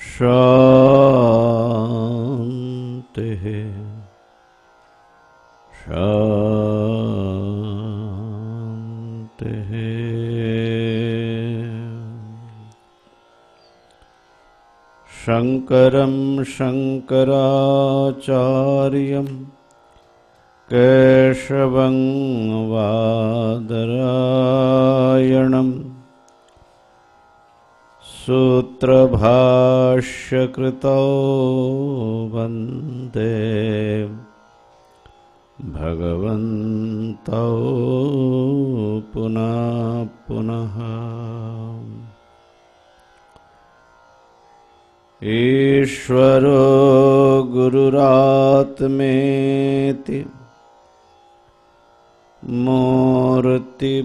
शांति शांति। शंकरं शंकराचार्यं केशवं बादरायणं सूत्रभाष्यकृतौ वन्दे भगवन्तौ पुनः पुनः। ईश्वरो गुरुरात्मेति मूर्तिभेदविभागिने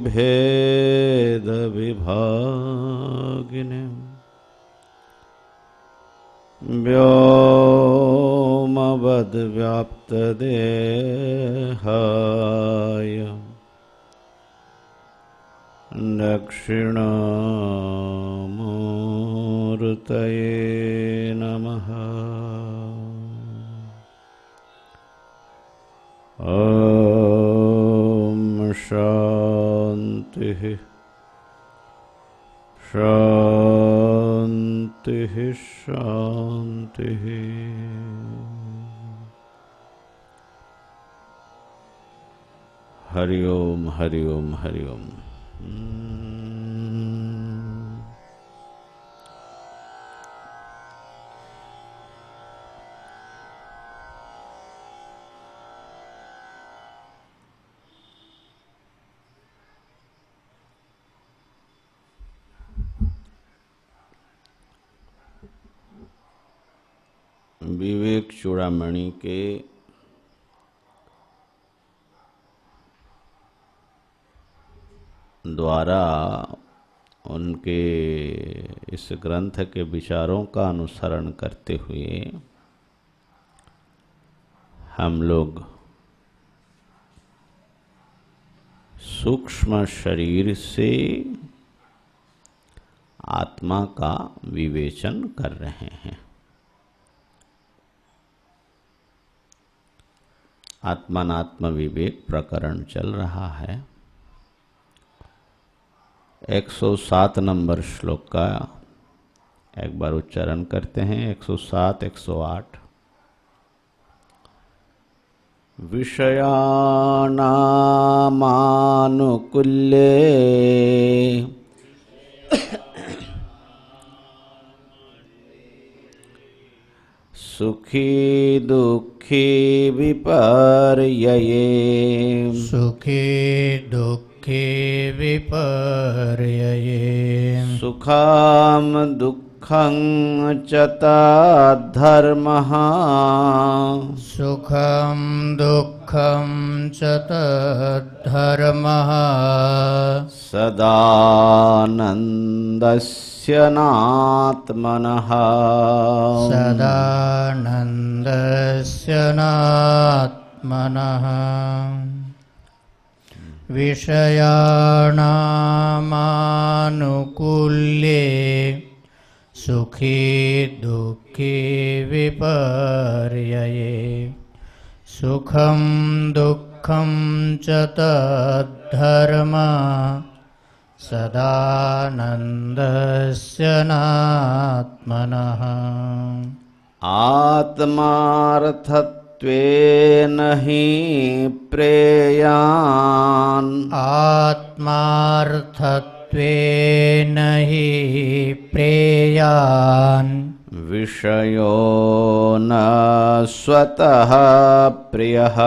व्योमवद्व्याप्तदेहाय दक्षिणामूर्तये नमः। ॐ शान्तिः शान्तिः शान्तिः। हरि ओम हरि ओम हरि ओम। विवेक चूड़ामणि के द्वारा उनके इस ग्रंथ के विचारों का अनुसरण करते हुए हम लोग सूक्ष्म शरीर से आत्मा का विवेचन कर रहे हैं। आत्मानात्म विवेक प्रकरण चल रहा है। 107 नंबर श्लोक का एक बार उच्चारण करते हैं। 107 108। विषयानामानुकुल्ये सुखी दुखी विपर्यये सुखी दुखी विपर्यये सुखं दुःखं च तद्धर्मः सुखं दुःखं च तद्धर्मः सदानन्दस्य नात्मनः सदानन्दस्य नात्मनः विषयाणामानुकुल्ये सुखी दुःखी विपर्यये सुखं दुःखं च तद्धर्मः सदानन्दस्य नात्मनः आत्मार्थत्वेन हि प्रेयान् आत्मार्थत्वेन हि प्रेयान् विषयो न स्वतः प्रियः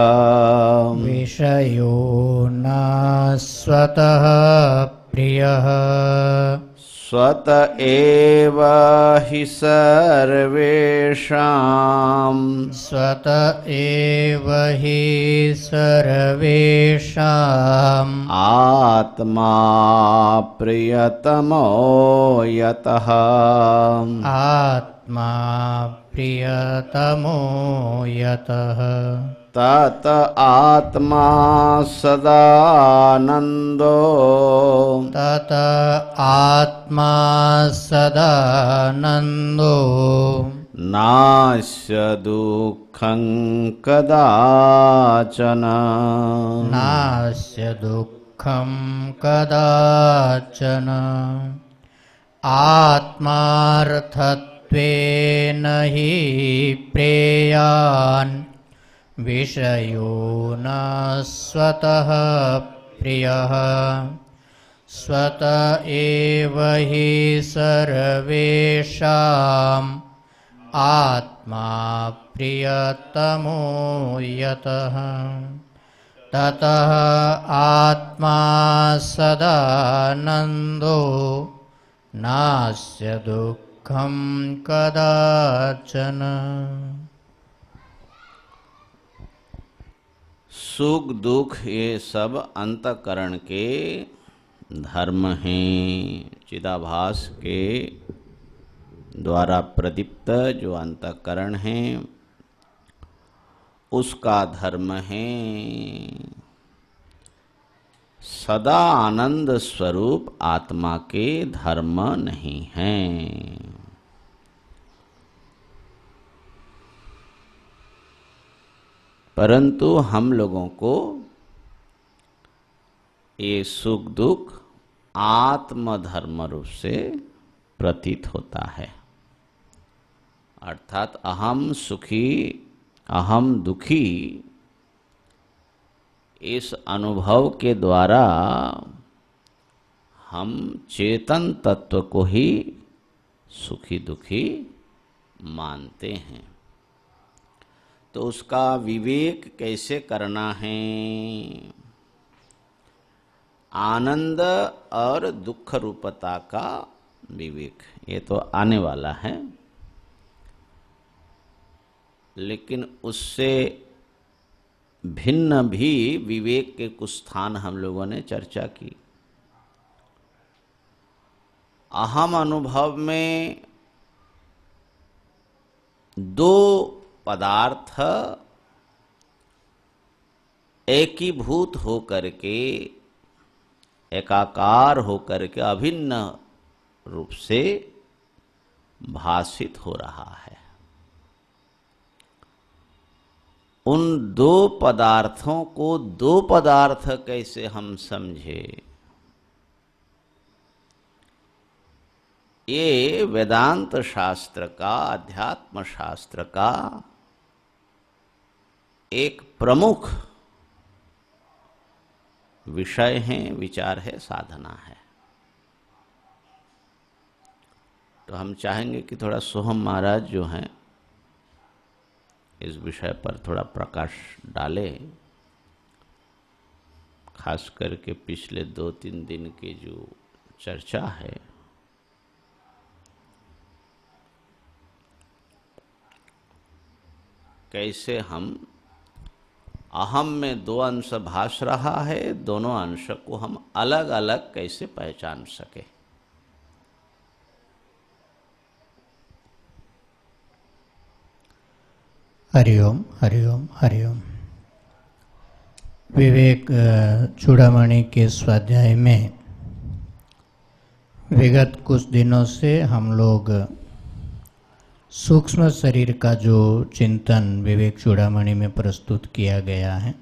विषयो न स्वतः प्रियः स्वत एव हि सर्वेषां स्वत एव हि सर्वेषाम् आत्मा प्रियतमो यतः आत्मा प्रियतमो यतः तत आत्मा सदानंदो तत आत्मा सदानंदो नास्य दुःखं कदाचन नास्य दुःखं कदाचन आत्मार्थत्वेन हि प्रेयान् विषयो न स्वतः प्रियः स्वत एव हि सर्वेषाम् आत्मा प्रियतमो यतः ततः आत्मा सदानन्दो नास्य दुःखं कदाचन। सुख दुख ये सब अंतःकरण के धर्म हैं। चिदाभास के द्वारा प्रदीप्त जो अंतःकरण है उसका धर्म है। सदा आनंद स्वरूप आत्मा के धर्म नहीं हैं। परंतु हम लोगों को ये सुख दुख आत्मधर्म रूप से प्रतीत होता है। अर्थात अहम सुखी अहम दुखी इस अनुभव के द्वारा हम चेतन तत्व को ही सुखी दुखी मानते हैं। तो उसका विवेक कैसे करना है? आनंद और दुख रूपता का विवेक ये तो आने वाला है, लेकिन उससे भिन्न भी विवेक के कुछ स्थान हम लोगों ने चर्चा की। अहम अनुभव में दो पदार्थ एकीभूत होकर के एकाकार होकर के अभिन्न रूप से भासित हो रहा है। उन दो पदार्थों को दो पदार्थ कैसे हम समझे? ये वेदांत शास्त्र का, अध्यात्म शास्त्र का एक प्रमुख विषय है, विचार है, साधना है। तो हम चाहेंगे कि थोड़ा सोहम महाराज जो हैं इस विषय पर थोड़ा प्रकाश डाले, खास करके पिछले 2-3 दिन की जो चर्चा है कैसे हम अहम में दो अंश भास रहा है, दोनों अंश को हम अलग अलग कैसे पहचान सके। हरिओम हरिओम हरिओम। विवेक चूड़ामणि के स्वाध्याय में विगत कुछ दिनों से हम लोग सूक्ष्म शरीर का जो चिंतन विवेक चूड़ामणि में प्रस्तुत किया गया है,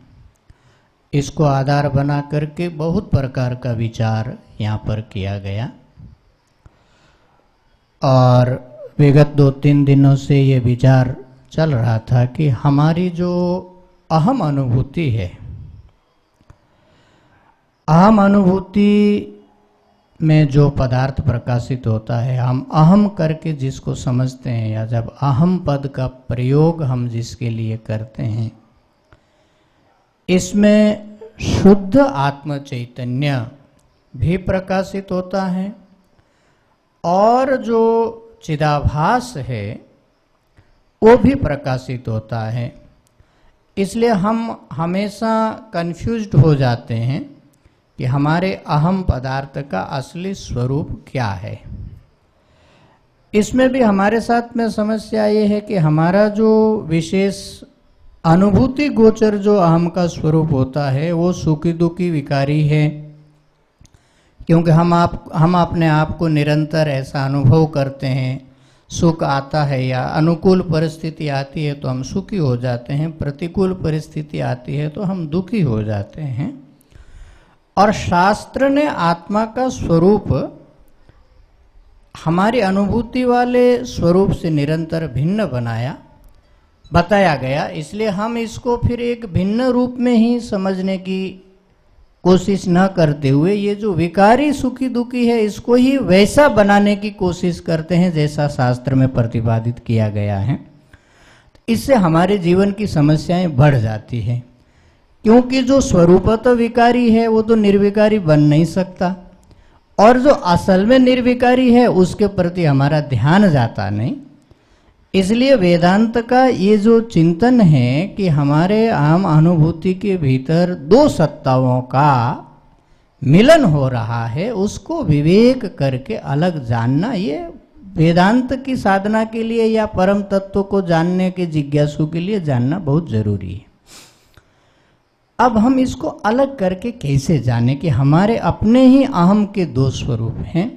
इसको आधार बना करके बहुत प्रकार का विचार यहाँ पर किया गया। और विगत 2-3 दिनों से ये विचार चल रहा था कि हमारी जो अहम अनुभूति है, अहम अनुभूति में जो पदार्थ प्रकाशित होता है, हम अहम करके जिसको समझते हैं या जब अहम पद का प्रयोग हम जिसके लिए करते हैं, इसमें शुद्ध आत्म चैतन्य भी प्रकाशित होता है और जो चिदाभास है वो भी प्रकाशित होता है। इसलिए हम हमेशा कंफ्यूज्ड हो जाते हैं कि हमारे अहम पदार्थ का असली स्वरूप क्या है। इसमें भी हमारे साथ में समस्या ये है कि हमारा जो विशेष अनुभूति गोचर जो अहम का स्वरूप होता है वो सुखी दुखी विकारी है, क्योंकि हम अपने आप को निरंतर ऐसा अनुभव करते हैं। सुख आता है या अनुकूल परिस्थिति आती है तो हम सुखी हो जाते हैं, प्रतिकूल परिस्थिति आती है तो हम दुखी हो जाते हैं। और शास्त्र ने आत्मा का स्वरूप हमारी अनुभूति वाले स्वरूप से निरंतर भिन्न बताया गया, इसलिए हम इसको फिर एक भिन्न रूप में ही समझने की कोशिश न करते हुए ये जो विकारी सुखी दुखी है इसको ही वैसा बनाने की कोशिश करते हैं जैसा शास्त्र में प्रतिपादित किया गया है। इससे हमारे जीवन की समस्याएं बढ़ जाती हैं, क्योंकि जो स्वरूपतः विकारी है वो तो निर्विकारी बन नहीं सकता, और जो असल में निर्विकारी है उसके प्रति हमारा ध्यान जाता नहीं। इसलिए वेदांत का ये जो चिंतन है कि हमारे आम अनुभूति के भीतर दो सत्ताओं का मिलन हो रहा है, उसको विवेक करके अलग जानना, ये वेदांत की साधना के लिए या परम तत्व को जानने के जिज्ञासु के लिए जानना बहुत जरूरी है। अब हम इसको अलग करके कैसे जाने कि हमारे अपने ही अहम के दो स्वरूप हैं।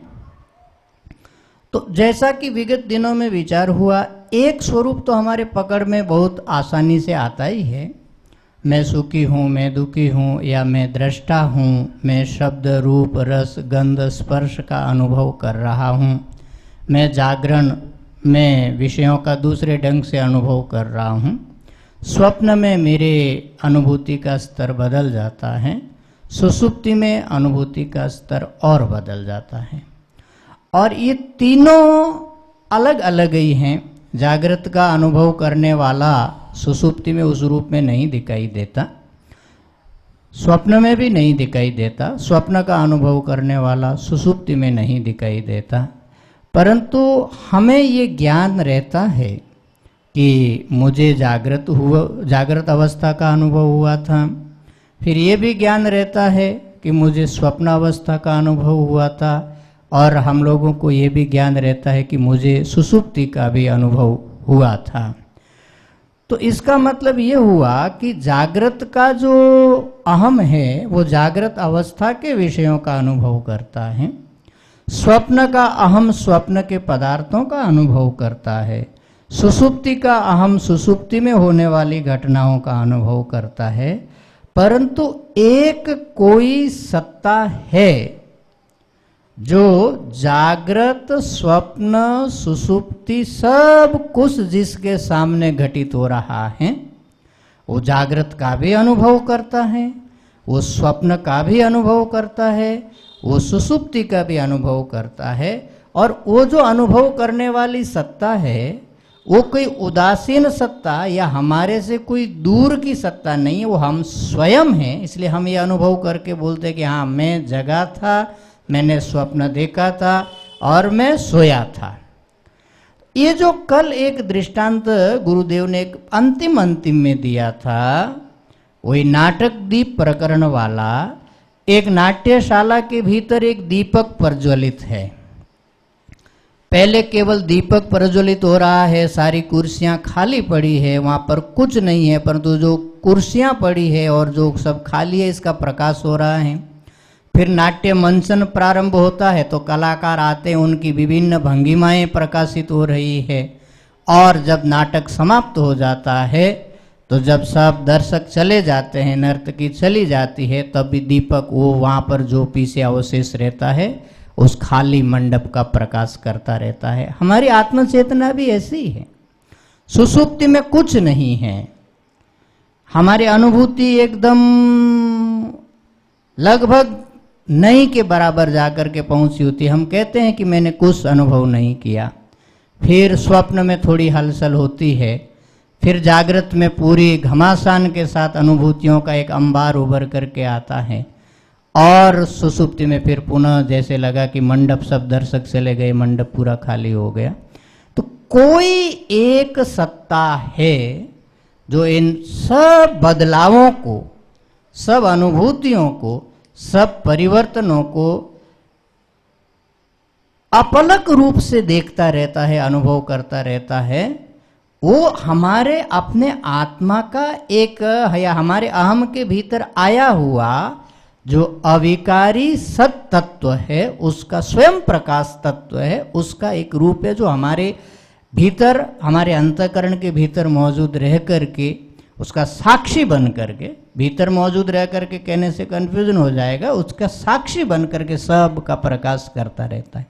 तो जैसा कि विगत दिनों में विचार हुआ, एक स्वरूप तो हमारे पकड़ में बहुत आसानी से आता ही है, मैं सुखी हूँ, मैं दुखी हूँ, या मैं दृष्टा हूँ, मैं शब्द रूप रस गंध स्पर्श का अनुभव कर रहा हूँ, मैं जागरण में विषयों का दूसरे ढंग से अनुभव कर रहा हूँ, स्वप्न में मेरे अनुभूति का स्तर बदल जाता है, सुषुप्ति में अनुभूति का स्तर और बदल जाता है। और ये तीनों अलग अलग ही हैं। जागृत का अनुभव करने वाला सुषुप्ति में उस रूप में नहीं दिखाई देता, स्वप्न में भी नहीं दिखाई देता, स्वप्न का अनुभव करने वाला सुषुप्ति में नहीं दिखाई देता। परंतु हमें ये ज्ञान रहता है कि मुझे जागृत अवस्था का अनुभव हुआ था, फिर ये भी ज्ञान रहता है कि मुझे स्वप्न अवस्था का अनुभव हुआ था, और हम लोगों को ये भी ज्ञान रहता है कि मुझे सुषुप्ति का भी अनुभव हुआ था। तो इसका मतलब ये हुआ कि जागृत का जो अहम है वो जागृत अवस्था के विषयों का अनुभव करता है, स्वप्न का अहम स्वप्न के पदार्थों का अनुभव करता है, सुषुप्ति का अहम सुषुप्ति में होने वाली घटनाओं का अनुभव करता है। परंतु एक कोई सत्ता है जो जागृत स्वप्न सुषुप्ति सब कुछ जिसके सामने घटित हो रहा है वो जागृत का भी अनुभव करता है, वो स्वप्न का भी अनुभव करता है, वो सुषुप्ति का भी अनुभव करता है। और वो जो अनुभव करने वाली सत्ता है वो कोई उदासीन सत्ता या हमारे से कोई दूर की सत्ता नहीं है, वो हम स्वयं हैं। इसलिए हम ये अनुभव करके बोलते हैं कि हाँ, मैं जगा था, मैंने स्वप्न देखा था और मैं सोया था। ये जो कल एक दृष्टांत गुरुदेव ने एक अंतिम में दिया था, वही नाटक दीप प्रकरण वाला, एक नाट्यशाला के भीतर एक दीपक प्रज्वलित है। पहले केवल दीपक प्रज्वलित हो रहा है, सारी कुर्सियां खाली पड़ी है, वहां पर कुछ नहीं है, परंतु जो कुर्सियां पड़ी है और जो सब खाली है इसका प्रकाश हो रहा है। फिर नाट्य मंचन प्रारंभ होता है तो कलाकार आते हैं, उनकी विभिन्न भंगिमाएं प्रकाशित हो रही है। और जब नाटक समाप्त हो जाता है तो जब सब दर्शक चले जाते हैं, नर्तकी चली जाती है, तब भी दीपक वो वहाँ पर जो पीछे अवशेष रहता है उस खाली मंडप का प्रकाश करता रहता है। हमारी आत्म चेतना भी ऐसी है, सुषुप्ति में कुछ नहीं है, हमारी अनुभूति एकदम लगभग नहीं के बराबर जाकर के पहुंची होती है। हम कहते हैं कि मैंने कुछ अनुभव नहीं किया, फिर स्वप्न में थोड़ी हलचल होती है, फिर जागृत में पूरी घमासान के साथ अनुभूतियों का एक अंबार उभर करके आता है, और सुषुप्ति में फिर पुनः जैसे लगा कि मंडप सब दर्शक चले गए, मंडप पूरा खाली हो गया। तो कोई एक सत्ता है जो इन सब बदलावों को, सब अनुभूतियों को, सब परिवर्तनों को अपलक रूप से देखता रहता है, अनुभव करता रहता है, वो हमारे अपने आत्मा का एक या हमारे अहम के भीतर आया हुआ जो अविकारी सत तत्व है, उसका स्वयं प्रकाश तत्व है, उसका एक रूप है जो हमारे भीतर, हमारे अंतःकरण के भीतर मौजूद रह करके उसका साक्षी बन करके, भीतर मौजूद रह करके कहने से कंफ्यूजन हो जाएगा, उसका साक्षी बन करके सब का प्रकाश करता रहता है।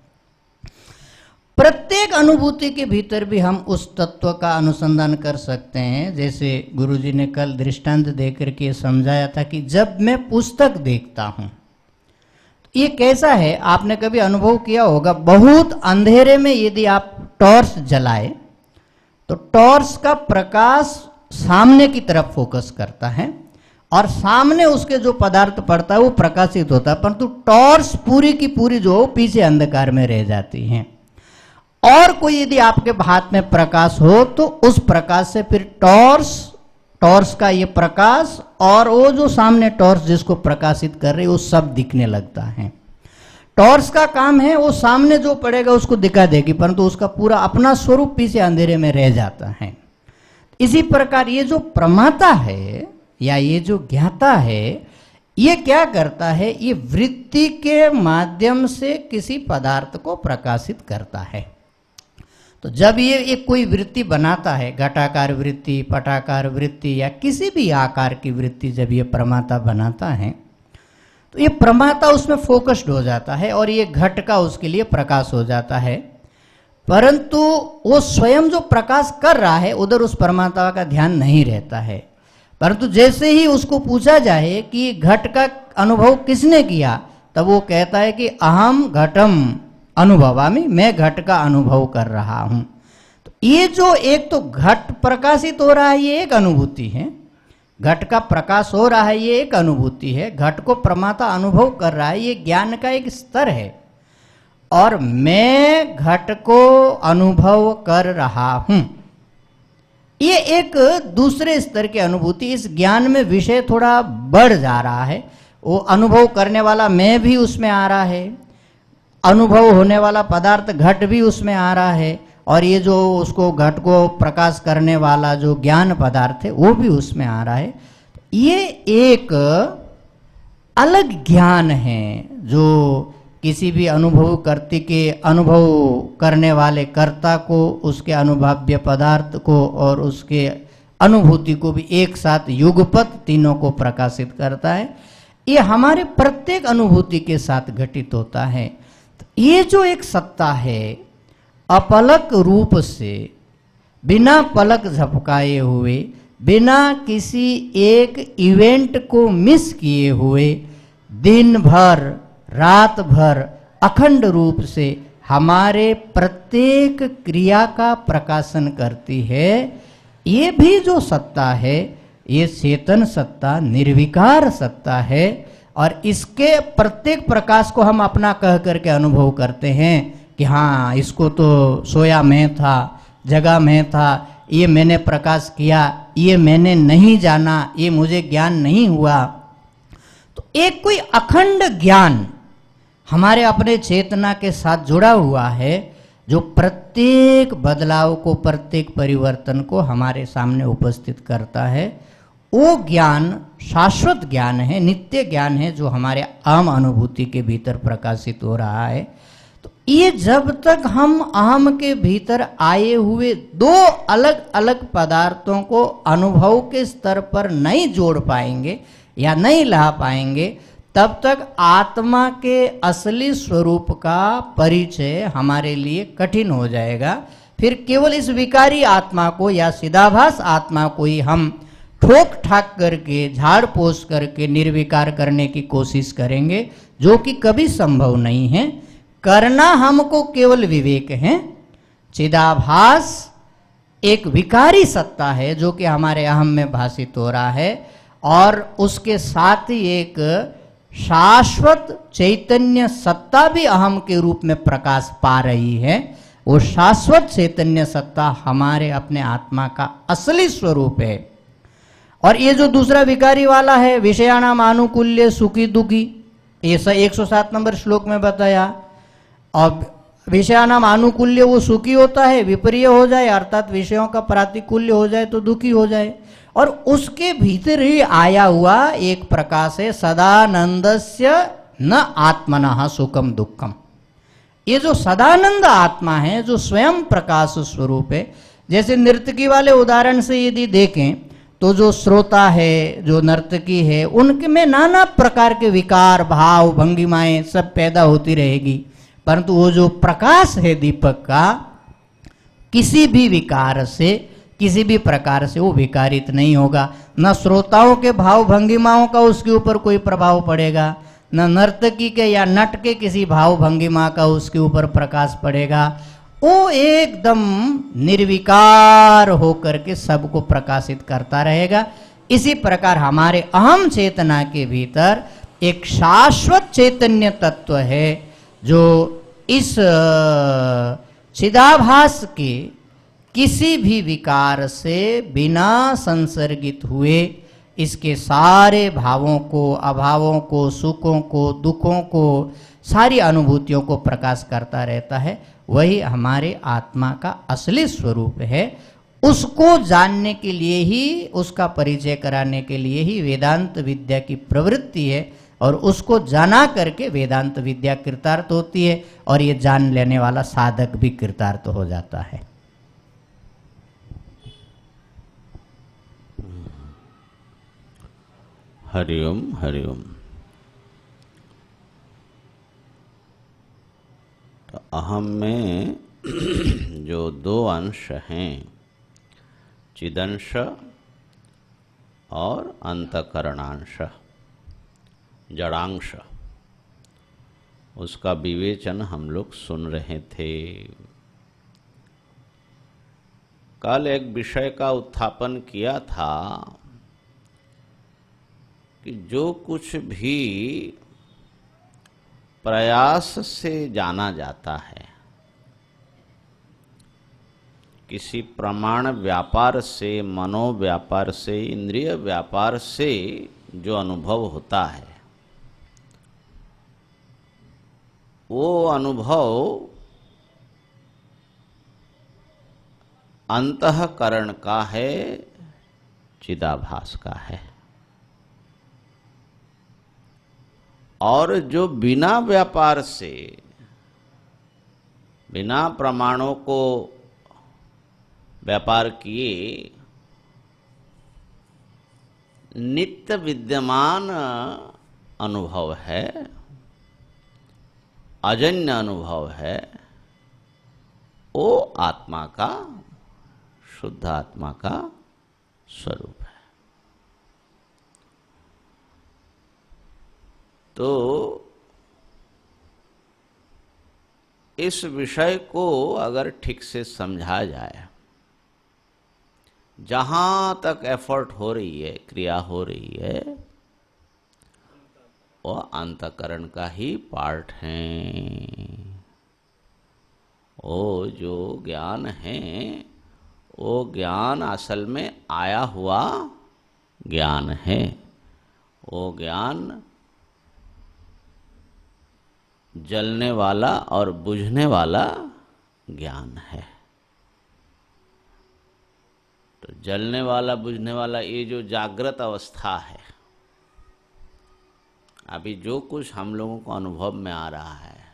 प्रत्येक अनुभूति के भीतर भी हम उस तत्व का अनुसंधान कर सकते हैं। जैसे गुरुजी ने कल दृष्टांत देकर के समझाया था कि जब मैं पुस्तक देखता हूं, तो ये कैसा है, आपने कभी अनुभव किया होगा, बहुत अंधेरे में यदि आप टॉर्च जलाए तो टॉर्च का प्रकाश सामने की तरफ फोकस करता है और सामने उसके जो पदार्थ पड़ता है वो प्रकाशित होता है, परंतु टॉर्च पूरी की पूरी जो पीछे अंधकार में रह जाती है। और कोई यदि आपके हाथ में प्रकाश हो तो उस प्रकाश से फिर टॉर्च का ये प्रकाश और वो जो सामने टॉर्च जिसको प्रकाशित कर रही है वो सब दिखने लगता है। टॉर्च का काम है वो सामने जो पड़ेगा उसको दिखा देगी, परंतु उसका पूरा अपना स्वरूप पीछे अंधेरे में रह जाता है। इसी प्रकार ये जो प्रमाता है या ये जो ज्ञाता है, ये क्या करता है, ये वृत्ति के माध्यम से किसी पदार्थ को प्रकाशित करता है। तो जब ये एक कोई वृत्ति बनाता है, घटाकार वृत्ति, पटाकार वृत्ति या किसी भी आकार की वृत्ति जब ये प्रमाता बनाता है तो ये प्रमाता उसमें फोकस्ड हो जाता है और ये घट का उसके लिए प्रकाश हो जाता है, परंतु वो स्वयं जो प्रकाश कर रहा है उधर उस परमात्मा का ध्यान नहीं रहता है। परंतु जैसे ही उसको पूछा जाए कि घट का अनुभव किसने किया, तब वो कहता है कि अहम घटम अनुभवामि, मैं घट का अनुभव कर रहा हूं। तो ये जो एक तो घट प्रकाशित हो रहा है ये एक अनुभूति है, घट का प्रकाश हो रहा है ये एक अनुभूति है, घट को प्रमाता अनुभव कर रहा है ये ज्ञान का एक स्तर है, और मैं घट को अनुभव कर रहा हूं ये एक दूसरे स्तर की अनुभूति। इस ज्ञान में विषय थोड़ा बढ़ जा रहा है, वो अनुभव करने वाला मैं भी उसमें आ रहा है, अनुभव होने वाला पदार्थ घट भी उसमें आ रहा है, और ये जो उसको घट को प्रकाश करने वाला जो ज्ञान पदार्थ है वो भी उसमें आ रहा है। ये एक अलग ज्ञान है जो किसी भी अनुभव कर्ता के अनुभव करने वाले कर्ता को, उसके अनुभव्य पदार्थ को और उसके अनुभूति को भी एक साथ युगपत तीनों को प्रकाशित करता है। ये हमारे प्रत्येक अनुभूति के साथ घटित होता है। तो ये जो एक सत्ता है अपलक रूप से, बिना पलक झपकाए हुए, बिना किसी एक इवेंट को मिस किए हुए, दिन भर रात भर अखंड रूप से हमारे प्रत्येक क्रिया का प्रकाशन करती है, ये भी जो सत्ता है ये चेतन सत्ता, निर्विकार सत्ता है। और इसके प्रत्येक प्रकाश को हम अपना कह करके अनुभव करते हैं कि हाँ इसको तो सोया मैं था, जगा मैं था, ये मैंने प्रकाश किया, ये मैंने नहीं जाना, ये मुझे ज्ञान नहीं हुआ। तो एक कोई अखंड ज्ञान हमारे अपने चेतना के साथ जुड़ा हुआ है जो प्रत्येक बदलाव को, प्रत्येक परिवर्तन को हमारे सामने उपस्थित करता है। वो ज्ञान शाश्वत ज्ञान है, नित्य ज्ञान है जो हमारे अहम अनुभूति के भीतर प्रकाशित हो रहा है। तो ये जब तक हम अहम के भीतर आए हुए दो अलग अलग पदार्थों को अनुभव के स्तर पर नहीं जोड़ पाएंगे या नहीं ला पाएंगे, तब तक आत्मा के असली स्वरूप का परिचय हमारे लिए कठिन हो जाएगा। फिर केवल इस विकारी आत्मा को या चिदाभास आत्मा को ही हम ठोक ठाक करके, झाड़ पोछ करके निर्विकार करने की कोशिश करेंगे, जो कि कभी संभव नहीं है। करना हमको केवल विवेक है। चिदाभास एक विकारी सत्ता है जो कि हमारे अहम में भाषित हो रहा है, और उसके साथ ही एक शाश्वत चैतन्य सत्ता भी अहम के रूप में प्रकाश पा रही है। वो शाश्वत चैतन्य सत्ता हमारे अपने आत्मा का असली स्वरूप है। और ये जो दूसरा विकारी वाला है, विषयाणाम आनुकूल्य सुखी दुखी, ये 107 नंबर श्लोक में बताया। अब विषयानाम आनुकूल्य वो सुखी होता है, विपर्य हो जाए अर्थात विषयों का प्रातिकूल्य हो जाए तो दुखी हो जाए। और उसके भीतर ही आया हुआ एक प्रकाश है, सदानंदस्य न आत्मनः सुखम दुखम। ये जो सदानंद आत्मा है, जो स्वयं प्रकाश स्वरूप है, जैसे नर्तकी वाले उदाहरण से यदि देखें तो जो श्रोता है, जो नर्तकी है, उनके में नाना प्रकार के विकार, भाव, भंगिमाएं सब पैदा होती रहेगी, परंतु वो जो प्रकाश है दीपक का, किसी भी विकार से, किसी भी प्रकार से वो विकारित नहीं होगा। न श्रोताओं के भाव भंगिमाओं का उसके ऊपर कोई प्रभाव पड़ेगा, न नर्तकी के या नट के किसी भाव भंगिमा का उसके ऊपर प्रकाश पड़ेगा। वो एकदम निर्विकार होकर के सबको प्रकाशित करता रहेगा। इसी प्रकार हमारे अहम चेतना के भीतर एक शाश्वत चैतन्य तत्व है, जो इस चिदाभास के किसी भी विकार से बिना संसर्गित हुए इसके सारे भावों को, अभावों को, सुखों को, दुखों को, सारी अनुभूतियों को प्रकाश करता रहता है। वही हमारे आत्मा का असली स्वरूप है। उसको जानने के लिए ही, उसका परिचय कराने के लिए ही वेदांत विद्या की प्रवृत्ति है, और उसको जाना करके वेदांत विद्या कृतार्थ होती है, और ये जान लेने वाला साधक भी कृतार्थ हो जाता है। हरिओम हरिओम। तो अहम में जो दो अंश हैं, चिदंश और अंतकरणांश, जड़ांश, उसका विवेचन हम लोग सुन रहे थे। कल एक विषय का उत्थापन किया था कि जो कुछ भी प्रयास से जाना जाता है, किसी प्रमाण व्यापार से, मनोव्यापार से, इंद्रिय व्यापार से जो अनुभव होता है, वो अनुभव अंतःकरण का है, चिदाभास का है। और जो बिना व्यापार से, बिना प्रमाणों को व्यापार किए नित्य विद्यमान अनुभव है, अजन्य अनुभव है, वो आत्मा का, शुद्ध आत्मा का स्वरूप है। तो इस विषय को अगर ठीक से समझा जाए, जहां तक एफर्ट हो रही है, क्रिया हो रही है, वह अंतःकरण का ही पार्ट है। वो जो ज्ञान है, वो ज्ञान असल में आया हुआ ज्ञान है। वो ज्ञान जलने वाला और बुझने वाला ज्ञान है। तो जलने वाला, बुझने वाला, ये जो जागृत अवस्था है, अभी जो कुछ हम लोगों को अनुभव में आ रहा है,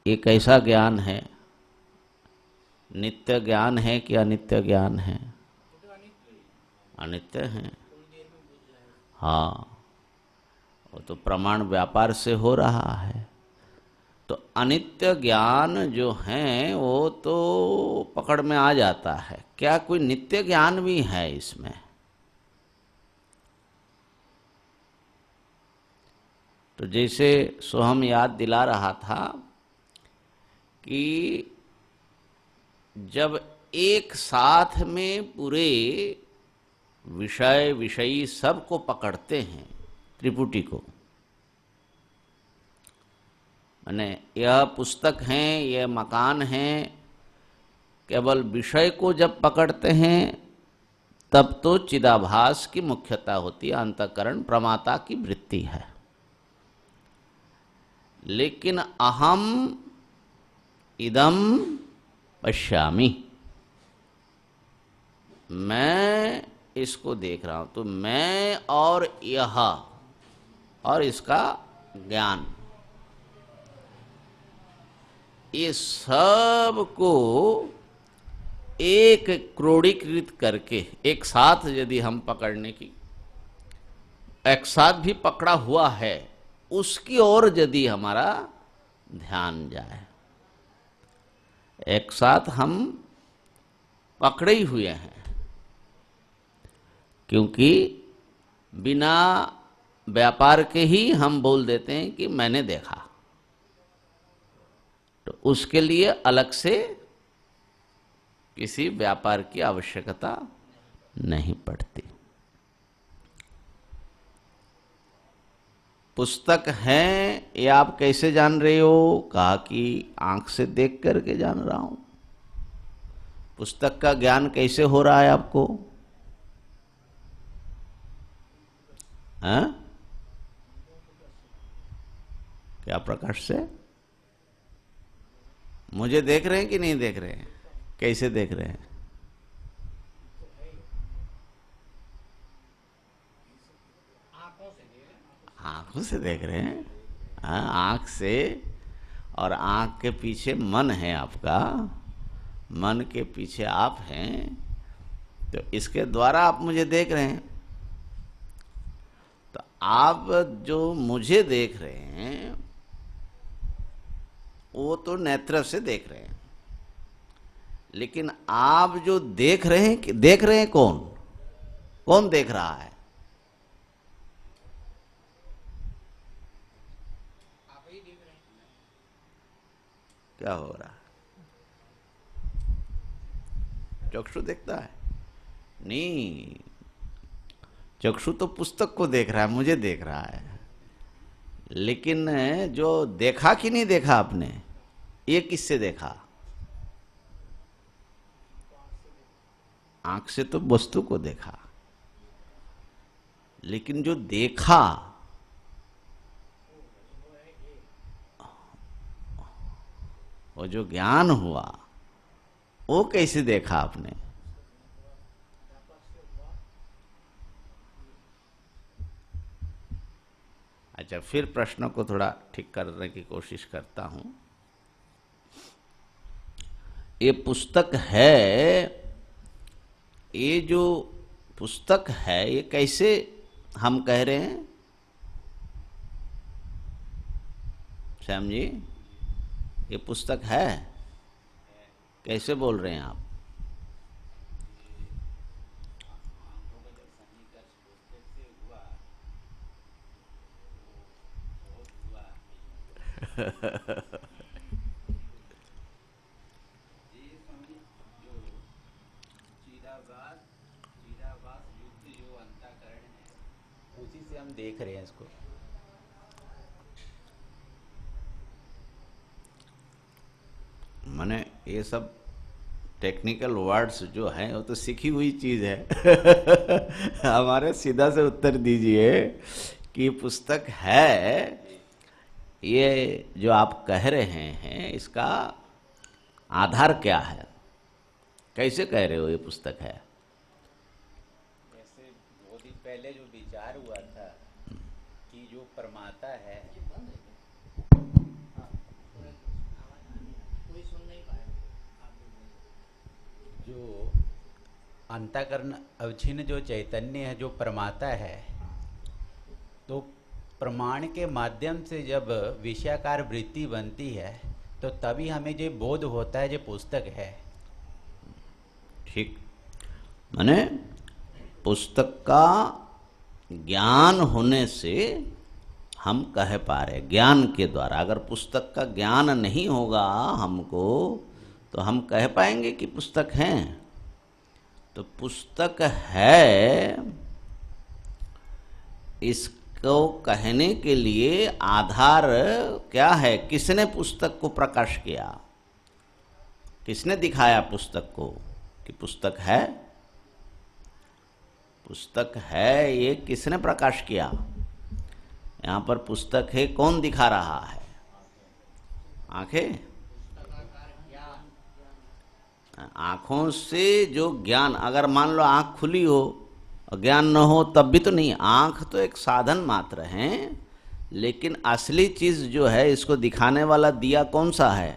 ये कैसा ज्ञान है? नित्य ज्ञान है कि अनित्य ज्ञान है? अनित्य है। हाँ, वो तो प्रमाण व्यापार से हो रहा है। तो अनित्य ज्ञान जो है वो तो पकड़ में आ जाता है। क्या कोई नित्य ज्ञान भी है इसमें? तो जैसे सोहम याद दिला रहा था कि जब एक साथ में पूरे विषय विषयी सबको पकड़ते हैं, त्रिपुटी को, माने यह पुस्तक है, यह मकान है, केवल विषय को जब पकड़ते हैं तब तो चिदाभास की मुख्यता होती है, अंतःकरण प्रमाता की वृत्ति है। लेकिन अहम इदम पश्यामि, मैं इसको देख रहा हूं। तो मैं और यह और इसका ज्ञान, ये सब को एक क्रोडीकृत करके एक साथ यदि हम पकड़ने की, एक साथ भी पकड़ा हुआ है, उसकी ओर यदि हमारा ध्यान जाए, एक साथ हम पकड़े ही हुए हैं, क्योंकि बिना व्यापार के ही हम बोल देते हैं कि मैंने देखा, तो उसके लिए अलग से किसी व्यापार की आवश्यकता नहीं पड़ती। पुस्तक है ये आप कैसे जान रहे हो? कहा कि आंख से देख करके जान रहा हूं। पुस्तक का ज्ञान कैसे हो रहा है आपको? हाँ? क्या प्रकाश से? मुझे देख रहे हैं कि नहीं देख रहे हैं? कैसे देख रहे हैं? आंखों से देख रहे हैं। हाँ, आंख से, और आंख के पीछे मन है आपका, मन के पीछे आप हैं, तो इसके द्वारा आप मुझे देख रहे हैं। तो आप जो मुझे देख रहे हैं वो तो नेत्र से देख रहे हैं, लेकिन आप जो देख रहे हैं कौन? कौन देख रहा है? क्या हो रहा है? चक्षु देखता है? नहीं, चक्षु तो पुस्तक को देख रहा है, मुझे देख रहा है। लेकिन जो देखा कि नहीं देखा आपने, ये किससे देखा? आंख से तो वस्तु को देखा, लेकिन जो देखा, वो जो ज्ञान हुआ, वो कैसे देखा आपने? अच्छा, फिर प्रश्न को थोड़ा ठीक करने की कोशिश करता हूं। ये पुस्तक है, ये जो पुस्तक है, ये कैसे हम कह रहे हैं श्याम जी? ये पुस्तक है, कैसे बोल रहे हैं आप? उसी से हम देख रहे हैं इसको। माने ये सब टेक्निकल वर्ड्स जो हैं वो तो सीखी हुई चीज है। हमारे सीधा से उत्तर दीजिए कि पुस्तक है, ये जो आप कह रहे हैं, इसका आधार क्या है? कैसे कह रहे हो ये पुस्तक है? जैसे 2 दिन पहले जो विचार हुआ था कि जो परमात्मा है, जो अंतःकरण अवच्छिन्न जो चैतन्य है, जो परमात्मा है, तो प्रमाण के माध्यम से जब विषयाकार वृत्ति बनती है तो तभी हमें जो बोध होता है जो पुस्तक है। ठीक, माने पुस्तक का ज्ञान होने से हम कह पा रहे, ज्ञान के द्वारा। अगर पुस्तक का ज्ञान नहीं होगा हमको, तो हम कह पाएंगे कि पुस्तक है? तो पुस्तक है, इसको कहने के लिए आधार क्या है? किसने पुस्तक को प्रकाश किया? किसने दिखाया पुस्तक को कि पुस्तक है? पुस्तक है, ये किसने प्रकाश किया? यहाँ पर पुस्तक है, कौन दिखा रहा है? आंखें, आंखों से जो ज्ञान, अगर मान लो आंख खुली हो और ज्ञान न हो तब भी तो नहीं। आंख तो एक साधन मात्र है, लेकिन असली चीज जो है, इसको दिखाने वाला दिया कौन सा है?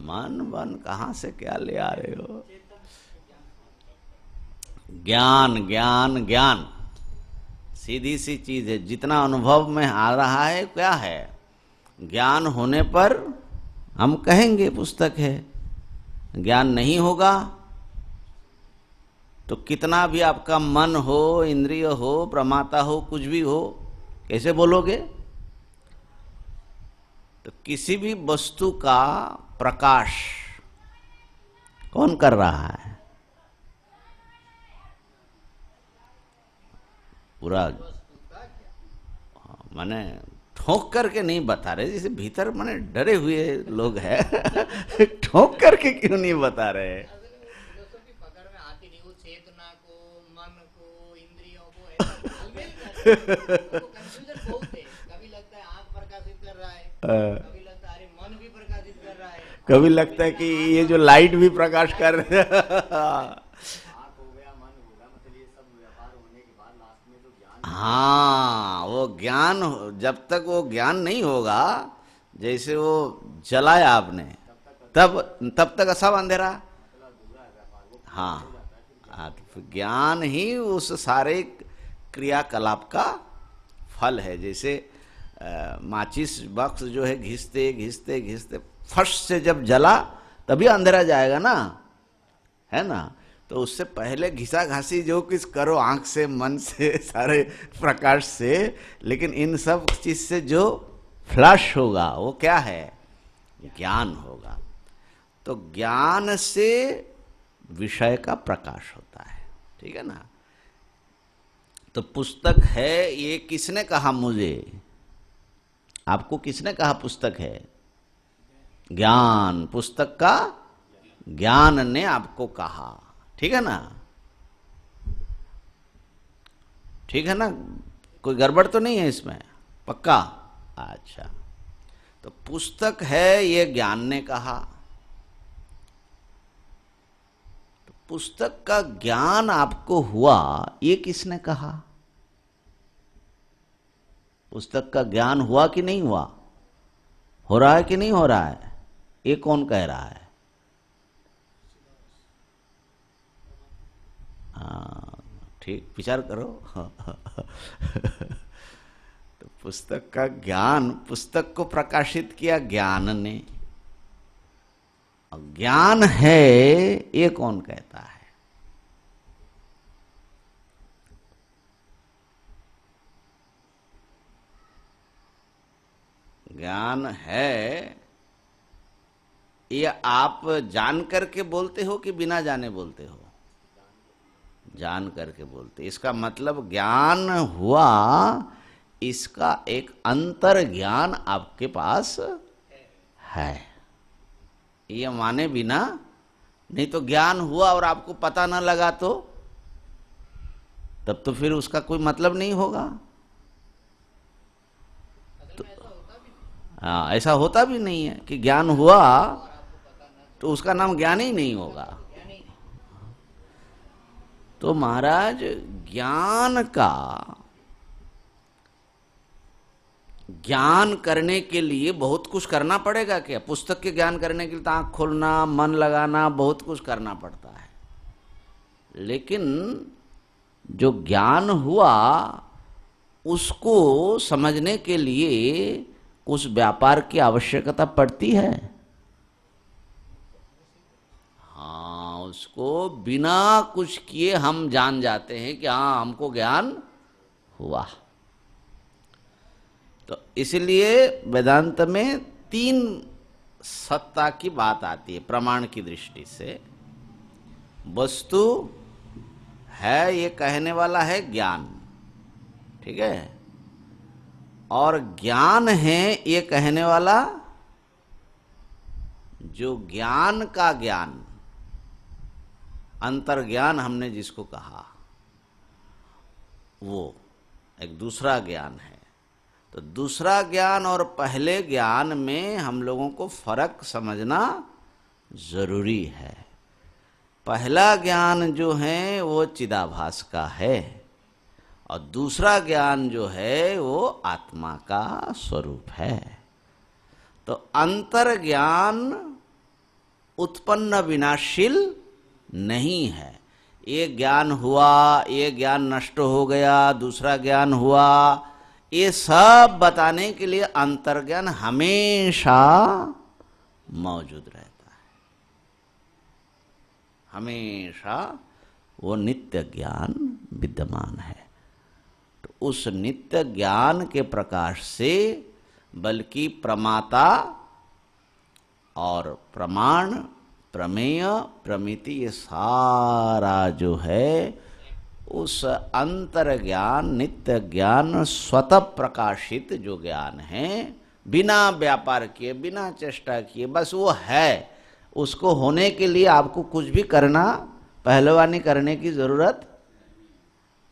मन। मन कहां से क्या ले आ रहे हो? ज्ञान ज्ञान ज्ञान सीधी सी चीज है। जितना अनुभव में आ रहा है क्या है? ज्ञान होने पर हम कहेंगे पुस्तक है, ज्ञान नहीं होगा तो कितना भी आपका मन हो, इंद्रिय हो, प्रमाता हो, कुछ भी हो, कैसे बोलोगे? तो किसी भी वस्तु का प्रकाश कौन कर रहा है? पूरा माने ठोक करके नहीं बता रहे, जैसे भीतर माने डरे हुए लोग हैं ठोक करके क्यों नहीं बता रहे? पकड़ में आती नहीं, वो चेतना को, मन को, इंद्रियों को कंफ्यूजन बहुत है। कभी लगता है आंख प्रकाशित कर रहा है, कभी लगता है अरे मन भी प्रकाशित कर रहा है, कभी लगता है कि ये जो लाइट भी प्रकाश कर रहे हैं। हाँ, वो ज्ञान, जब तक वो ज्ञान नहीं होगा, जैसे वो जलाया आपने, तब तक सब अंधेरा। हाँ, तो ज्ञान ही उस सारे क्रियाकलाप का फल है। जैसे माचिस बॉक्स जो है, घिसते घिसते घिसते फर्स्ट से जब जला तभी अंधेरा जाएगा ना, है ना? तो उससे पहले घिसा घासी जो कुछ करो, आंख से, मन से, सारे प्रकाश से, लेकिन इन सब चीज से जो फ्लैश होगा वो क्या है? ज्ञान होगा। तो ज्ञान से विषय का प्रकाश होता है, ठीक है ना? तो पुस्तक है, ये किसने कहा मुझे? आपको किसने कहा पुस्तक है? ज्ञान। पुस्तक का ज्ञान ने आपको कहा, ठीक है ना? ठीक है ना? कोई गड़बड़ तो नहीं है इसमें? पक्का? अच्छा, तो पुस्तक है ये ज्ञान ने कहा। तो पुस्तक का ज्ञान आपको हुआ, ये किसने कहा? पुस्तक का ज्ञान हुआ कि नहीं हुआ? हो रहा है कि नहीं हो रहा है? ये कौन कह रहा है? हाँ, ठीक, विचार करो। तो पुस्तक का ज्ञान, पुस्तक को प्रकाशित किया ज्ञान ने। ज्ञान है ये कौन कहता है? ज्ञान है ये आप जान करके बोलते हो कि बिना जाने बोलते हो? जान करके बोलते। इसका मतलब ज्ञान हुआ, इसका एक अंतर ज्ञान आपके पास है, ये माने बिना नहीं। तो ज्ञान हुआ और आपको पता ना लगा तो तब तो फिर उसका कोई मतलब नहीं होगा। तो हाँ, ऐसा होता भी नहीं है कि ज्ञान हुआ तो उसका नाम ज्ञान ही नहीं होगा। तो महाराज, ज्ञान का, ज्ञान करने के लिए बहुत कुछ करना पड़ेगा क्या? पुस्तक के ज्ञान करने के लिए तो आंख खोलना, मन लगाना, बहुत कुछ करना पड़ता है। लेकिन जो ज्ञान हुआ उसको समझने के लिए कुछ व्यापार की आवश्यकता पड़ती है। हाँ, उसको बिना कुछ किए हम जान जाते हैं कि हाँ, हमको ज्ञान हुआ। तो इसलिए वेदांत में 3 सत्ता की बात आती है प्रमाण की दृष्टि से। वस्तु है ये कहने वाला है ज्ञान, ठीक है, और ज्ञान है ये कहने वाला जो ज्ञान का ज्ञान, अंतर्ज्ञान हमने जिसको कहा, वो एक दूसरा ज्ञान है। तो दूसरा ज्ञान और पहले ज्ञान में हम लोगों को फर्क समझना जरूरी है। पहला ज्ञान जो है वो चिदाभास का है और दूसरा ज्ञान जो है वो आत्मा का स्वरूप है। तो अंतर ज्ञान उत्पन्न विनाशील नहीं है। ये ज्ञान हुआ, ये ज्ञान नष्ट हो गया, दूसरा ज्ञान हुआ, ये सब बताने के लिए अंतर्ज्ञान हमेशा मौजूद रहता है। हमेशा वो नित्य ज्ञान विद्यमान है। तो उस नित्य ज्ञान के प्रकाश से बल्कि प्रमाता और प्रमाण, प्रमेय, प्रमिति, ये सारा जो है उस अंतर ज्ञान, नित्य ज्ञान, स्वतः प्रकाशित जो ज्ञान है, बिना व्यापार किए, बिना चेष्टा किए, बस वो है। उसको होने के लिए आपको कुछ भी करना, पहलवानी करने की जरूरत।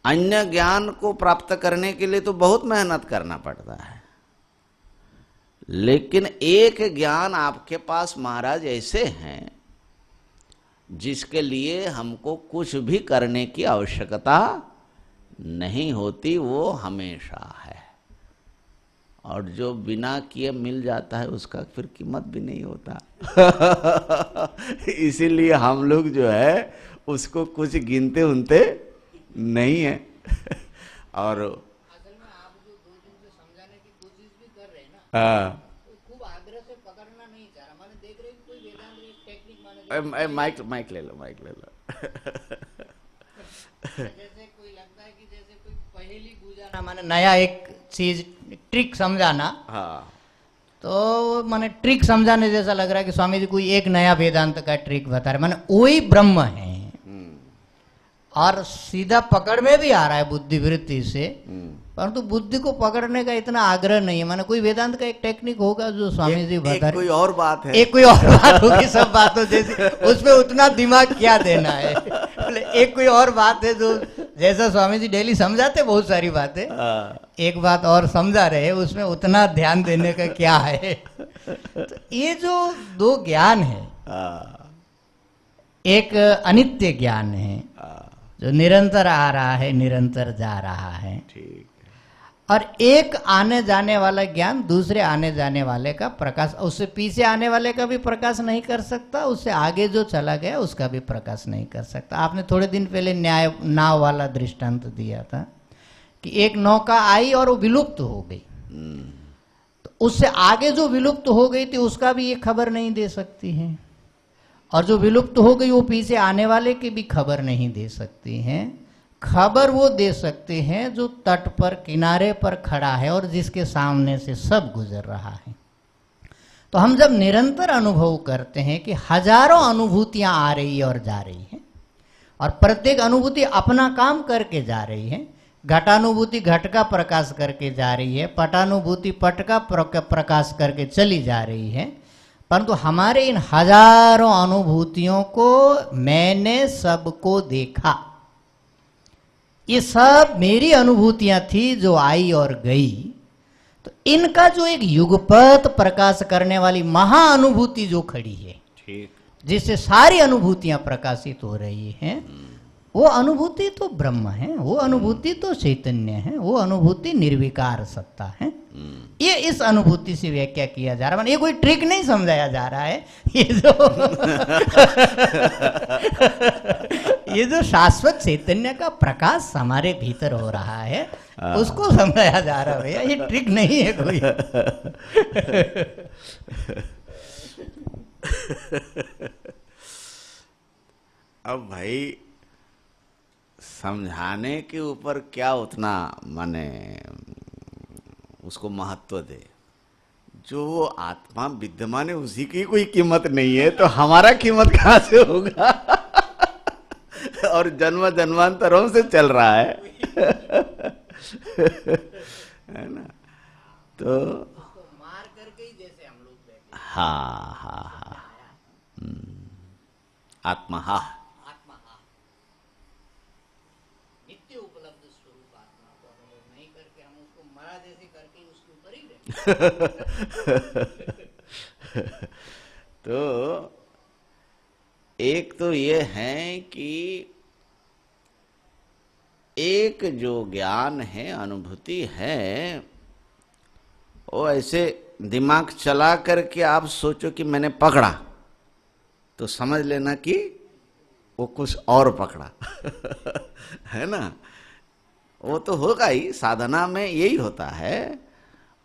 अन्य ज्ञान को प्राप्त करने के लिए तो बहुत मेहनत करना पड़ता है, लेकिन एक ज्ञान आपके पास महाराज ऐसे हैं जिसके लिए हमको कुछ भी करने की आवश्यकता नहीं होती, वो हमेशा है। और जो बिना किए मिल जाता है उसका फिर कीमत भी नहीं होता। इसीलिए हम लोग जो है उसको कुछ गिनते उनते नहीं है। और असल में आप जो 2 दिन से समझाने की कोशिश भी कर रहे हैं ना, हाँ, तो खूब आग्रह से पकड़ना नहीं चाह रहा। मैंने देख रहे कोई वेदांत एक टेक्निक माने माइक ले लो, माइक ले लो। जैसे कोई लगता है कि जैसे कोई पहेली बुझाना माने नया एक चीज ट्रिक समझाना, हाँ, तो माने ट्रिक समझाने जैसा लग रहा है कि स्वामी जी कोई एक नया वेदांत का ट्रिक बता रहे, माने वही ब्रह्म है और सीधा पकड़ में भी आ रहा है बुद्धिवृत्ति से, परंतु बुद्धि को पकड़ने का इतना आग्रह नहीं है। माने कोई वेदांत का एक टेक्निक होगा जो स्वामी जी बता रहे, कोई और बात है, एक कोई और बात होगी, सब बातों जैसी, उसमें उतना दिमाग क्या देना है। एक कोई और बात है जो जैसा स्वामी जी डेली समझाते बहुत सारी बातें, एक बात और समझा रहे, उसमें उतना ध्यान देने का क्या है। तो ये जो 2 ज्ञान है, एक अनित्य ज्ञान है जो निरंतर आ रहा है, निरंतर जा रहा है, ठीक, और एक आने जाने वाला ज्ञान दूसरे आने जाने वाले का प्रकाश, उससे पीछे आने वाले का भी प्रकाश नहीं कर सकता, उससे आगे जो चला गया उसका भी प्रकाश नहीं कर सकता। आपने थोड़े दिन पहले नाव वाला दृष्टांत दिया था कि एक नौका आई और वो विलुप्त हो गई, तो उससे आगे जो विलुप्त हो गई थी उसका भी ये खबर नहीं दे सकती है, और जो विलुप्त हो गई वो पीछे आने वाले की भी खबर नहीं दे सकती हैं। खबर वो दे सकते हैं जो तट पर, किनारे पर खड़ा है और जिसके सामने से सब गुजर रहा है। तो हम जब निरंतर अनुभव करते हैं कि हजारों अनुभूतियां आ रही है और जा रही हैं, और प्रत्येक अनुभूति अपना काम करके जा रही है। घटानुभूति घट का प्रकाश करके जा रही है, पटानुभूति पट का प्रकाश करके चली जा रही है, परंतु हमारे इन हजारों अनुभूतियों को मैंने सबको देखा, ये सब मेरी अनुभूतियां थी जो आई और गई। तो इनका जो एक युगपत प्रकाश करने वाली महाअनुभूति जो खड़ी है, ठीक, जिससे सारी अनुभूतियां प्रकाशित हो रही हैं, वो अनुभूति तो ब्रह्म है, वो अनुभूति तो चैतन्य है, वो अनुभूति निर्विकार सत्ता है। ये इस अनुभूति से व्याख्या किया जा रहा है, ये कोई ट्रिक नहीं समझाया जा रहा है। ये जो शाश्वत चैतन्य का प्रकाश हमारे भीतर हो रहा है उसको समझाया जा रहा है भैया, ये ट्रिक नहीं है कोई। अब भाई समझाने के ऊपर क्या उतना माने उसको महत्व दे, जो वो आत्मा विद्यमान है उसी की कोई कीमत नहीं है, तो हमारा कीमत कहाँ से होगा? और जन्म जन्मांतरों से चल रहा है। है ना? तो मार करके ही जैसे हम लोग बैठे, हाँ हाँ हाँ, आत्मा हा, आत्मा हा, नित्य उपलब्ध स्वरूप आत्मा को अनुभव नहीं करके हम उसको मरा जैसे करके उसके तो एक तो ये है कि एक जो ज्ञान है, अनुभूति है, वो ऐसे दिमाग चला करके आप सोचो कि मैंने पकड़ा, तो समझ लेना कि वो कुछ और पकड़ा। है ना? वो तो होगा ही, साधना में यही होता है।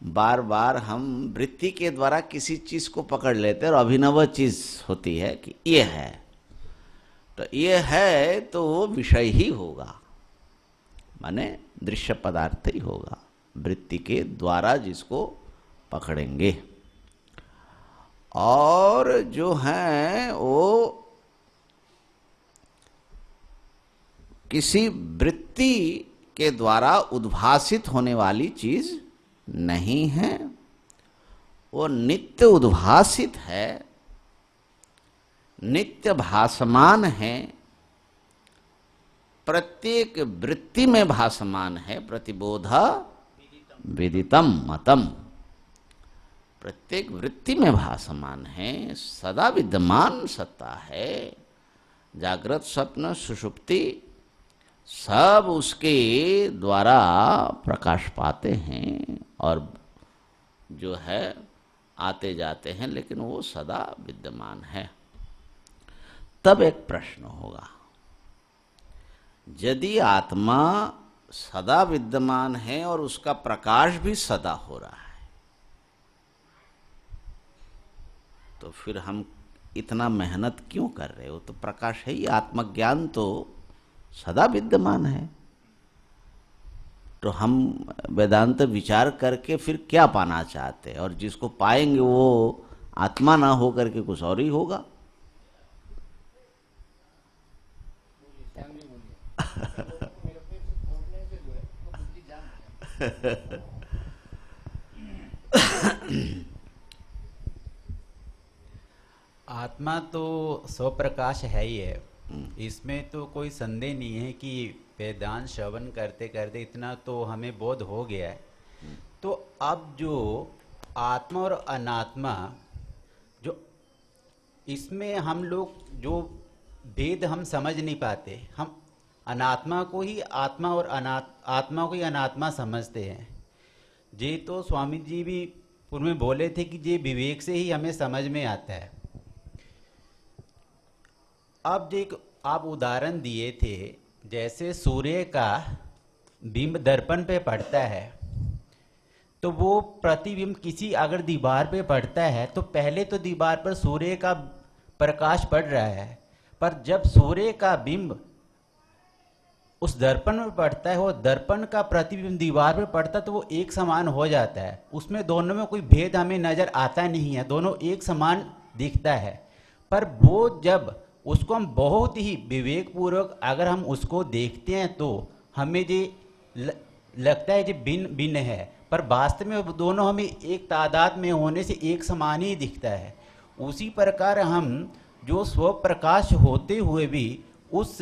बार बार हम वृत्ति के द्वारा किसी चीज को पकड़ लेते हैं और अभिनव चीज होती है कि ये है, तो ये है तो वो विषय ही होगा, माने दृश्य पदार्थ ही होगा, वृत्ति के द्वारा जिसको पकड़ेंगे। और जो है वो किसी वृत्ति के द्वारा उद्भासित होने वाली चीज नहीं है, वो नित्य उद्भासित है, नित्य भासमान है, प्रत्येक वृत्ति में भासमान है। प्रतिबोध विदितम मतम, प्रत्येक वृत्ति में भासमान है, सदा विद्यमान सत्ता है। जागृत स्वप्न सुषुप्ति सब उसके द्वारा प्रकाश पाते हैं और जो है आते जाते हैं, लेकिन वो सदा विद्यमान है। तब एक प्रश्न होगा, यदि आत्मा सदा विद्यमान है और उसका प्रकाश भी सदा हो रहा है, तो फिर हम इतना मेहनत क्यों कर रहे हो? तो प्रकाश है ही, आत्मज्ञान तो सदा विद्यमान है। तो हम वेदांत विचार करके फिर क्या पाना चाहते हैं? और जिसको पाएंगे वो आत्मा ना हो करके कुछ और ही होगा। आत्मा तो स्वप्रकाश है ही है, इसमें तो कोई संदेह नहीं है कि वेदांत श्रवण करते करते इतना तो हमें बोध हो गया है। तो अब जो आत्मा और अनात्मा, जो इसमें हम लोग जो भेद हम समझ नहीं पाते, हम अनात्मा को ही आत्मा और आत्मा को ही अनात्मा समझते हैं। ये तो स्वामी जी भी पूर्व में बोले थे कि ये विवेक से ही हमें समझ में आता है। अब एक आप उदाहरण दिए थे, जैसे सूर्य का बिंब दर्पण पे पड़ता है, तो वो प्रतिबिंब किसी अगर दीवार पे पड़ता है तो पहले तो दीवार पर सूर्य का प्रकाश पड़ रहा है, पर जब सूर्य का बिंब उस दर्पण में पड़ता है, वो दर्पण का प्रतिबिंब दीवार पे पड़ता है, तो वो एक समान हो जाता है। उसमें दोनों में कोई भेद हमें नजर आता नहीं है, दोनों एक समान दिखता है। पर वो जब उसको हम बहुत ही विवेक पूर्वक अगर हम उसको देखते हैं तो हमें ये लगता है ये भिन्न भिन्न है, पर वास्तव में दोनों हमें एक तादाद में होने से एक समान ही दिखता है। उसी प्रकार हम जो स्वप्रकाश होते हुए भी उस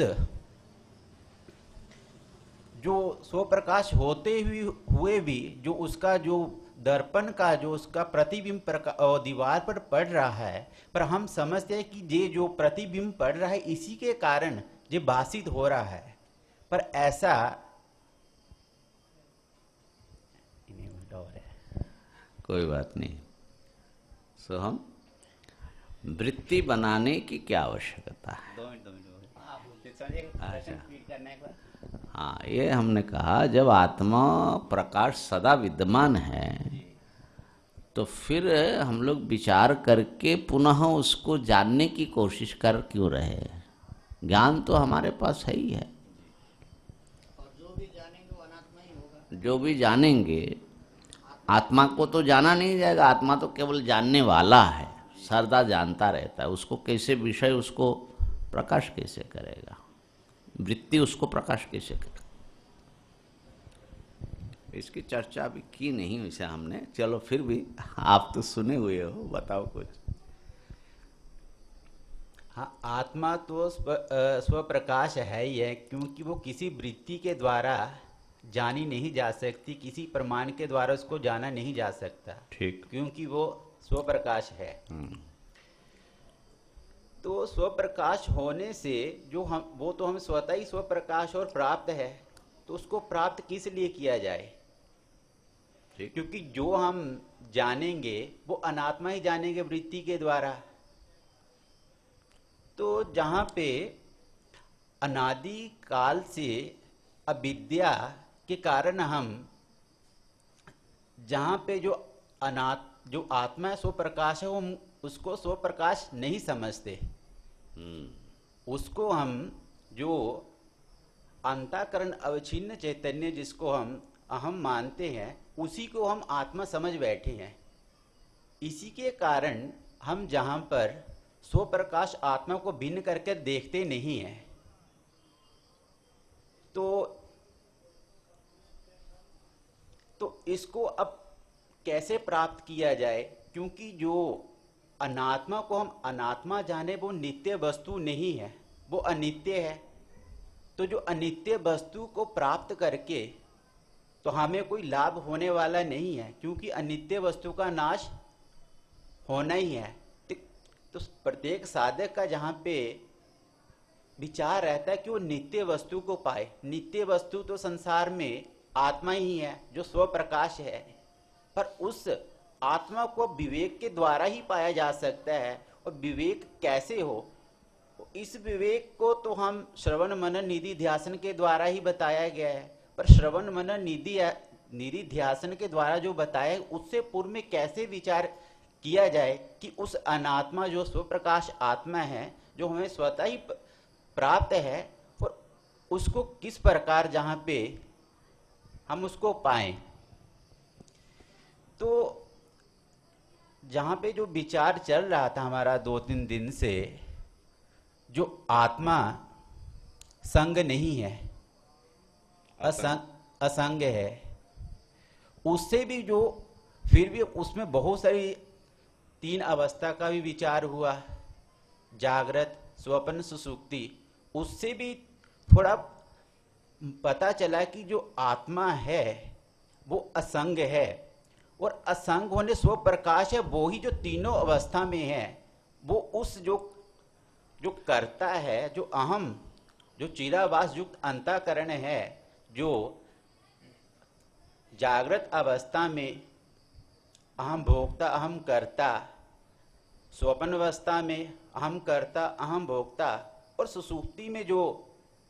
जो स्वप्रकाश होते हुए भी जो उसका जो दर्पण का जो उसका प्रतिबिंब दीवार पर पड़ रहा है, पर हम समझते हैं कि ये जो प्रतिबिंब पड़ रहा है इसी के कारण ये भासित हो रहा है, पर ऐसा उल्टा हो रहा है। कोई बात नहीं। सो हम वृत्ति बनाने की क्या आवश्यकता है? 2 मिनट अच्छा, हाँ, ये हमने कहा जब आत्मा प्रकाश सदा विद्यमान है तो फिर हम लोग विचार करके पुनः उसको जानने की कोशिश कर क्यों रहे? ज्ञान तो हमारे पास है ही है, और जो भी जानेंगे वो अनात्मा ही होगा। जो भी जानेंगे, आत्मा को तो जाना नहीं जाएगा, आत्मा तो केवल जानने वाला है, सदा जानता रहता है। उसको कैसे विषय उसको प्रकाश कैसे करेगा? वृत्ति उसको प्रकाश कैसे करेगा? इसकी चर्चा अभी की नहीं वैसे हमने, चलो फिर भी आप तो सुने हुए हो, बताओ कुछ। हाँ, आत्मा तो स्वप्रकाश है ही है, क्योंकि वो किसी वृत्ति के द्वारा जानी नहीं जा सकती, किसी प्रमाण के द्वारा उसको जाना नहीं जा सकता। ठीक। क्योंकि वो स्वप्रकाश है। तो स्वप्रकाश होने से जो हम स्वतः ही स्वप्रकाश और प्राप्त है, तो उसको प्राप्त किस लिए किया जाए? क्योंकि जो हम जानेंगे वो अनात्मा ही जानेंगे वृत्ति के द्वारा। तो जहाँ पे अनादि काल से अविद्या के कारण हम जहाँ पे जो आत्मा है स्वप्रकाश है, वो उसको स्वप्रकाश नहीं समझते। उसको हम जो अंतःकरण अवच्छिन्न चैतन्य जिसको हम अहम मानते हैं, उसी को हम आत्मा समझ बैठे हैं। इसी के कारण हम जहाँ पर स्वप्रकाश आत्मा को भिन्न करके देखते नहीं हैं। तो इसको अब कैसे प्राप्त किया जाए? क्योंकि जो अनात्मा को हम अनात्मा जाने, वो नित्य वस्तु नहीं है, वो अनित्य है। तो जो अनित्य वस्तु को प्राप्त करके तो हमें कोई लाभ होने वाला नहीं है, क्योंकि अनित्य वस्तु का नाश होना ही है। तो प्रत्येक साधक का जहाँ पे विचार रहता है कि वो नित्य वस्तु को पाए। नित्य वस्तु तो संसार में आत्मा ही है जो स्वप्रकाश है, पर उस आत्मा को विवेक के द्वारा ही पाया जा सकता है। और विवेक कैसे हो? इस विवेक को तो हम श्रवण मनन निधि ध्यासन के द्वारा ही बताया गया है, पर श्रवण मनन निधि ध्यासन के द्वारा जो बताया, उससे पूर्व में कैसे विचार किया जाए कि उस अनात्मा जो स्वप्रकाश आत्मा है, जो हमें स्वतः ही प्राप्त है, और उसको किस प्रकार जहाँ पे हम उसको पाएं। तो जहाँ पे जो विचार चल रहा था हमारा 2-3 दिन से, जो आत्मा संग नहीं है, असंग है, उससे भी जो फिर भी उसमें बहुत सारी 3 अवस्था का भी विचार हुआ, जागृत, स्वप्न, सुषुप्ति। उससे भी थोड़ा पता चला कि जो आत्मा है वो असंग है, और असंग होने स्वप्रकाश है, वो ही जो तीनों अवस्था में है, वो उस जो करता है, जो अहम, जो चिदाभास युक्त अंतःकरण है, जो जागृत अवस्था में अहम भोक्ता अहम कर्ता, स्वप्न अवस्था में अहम कर्ता अहम भोक्ता, और सुषुप्ति में जो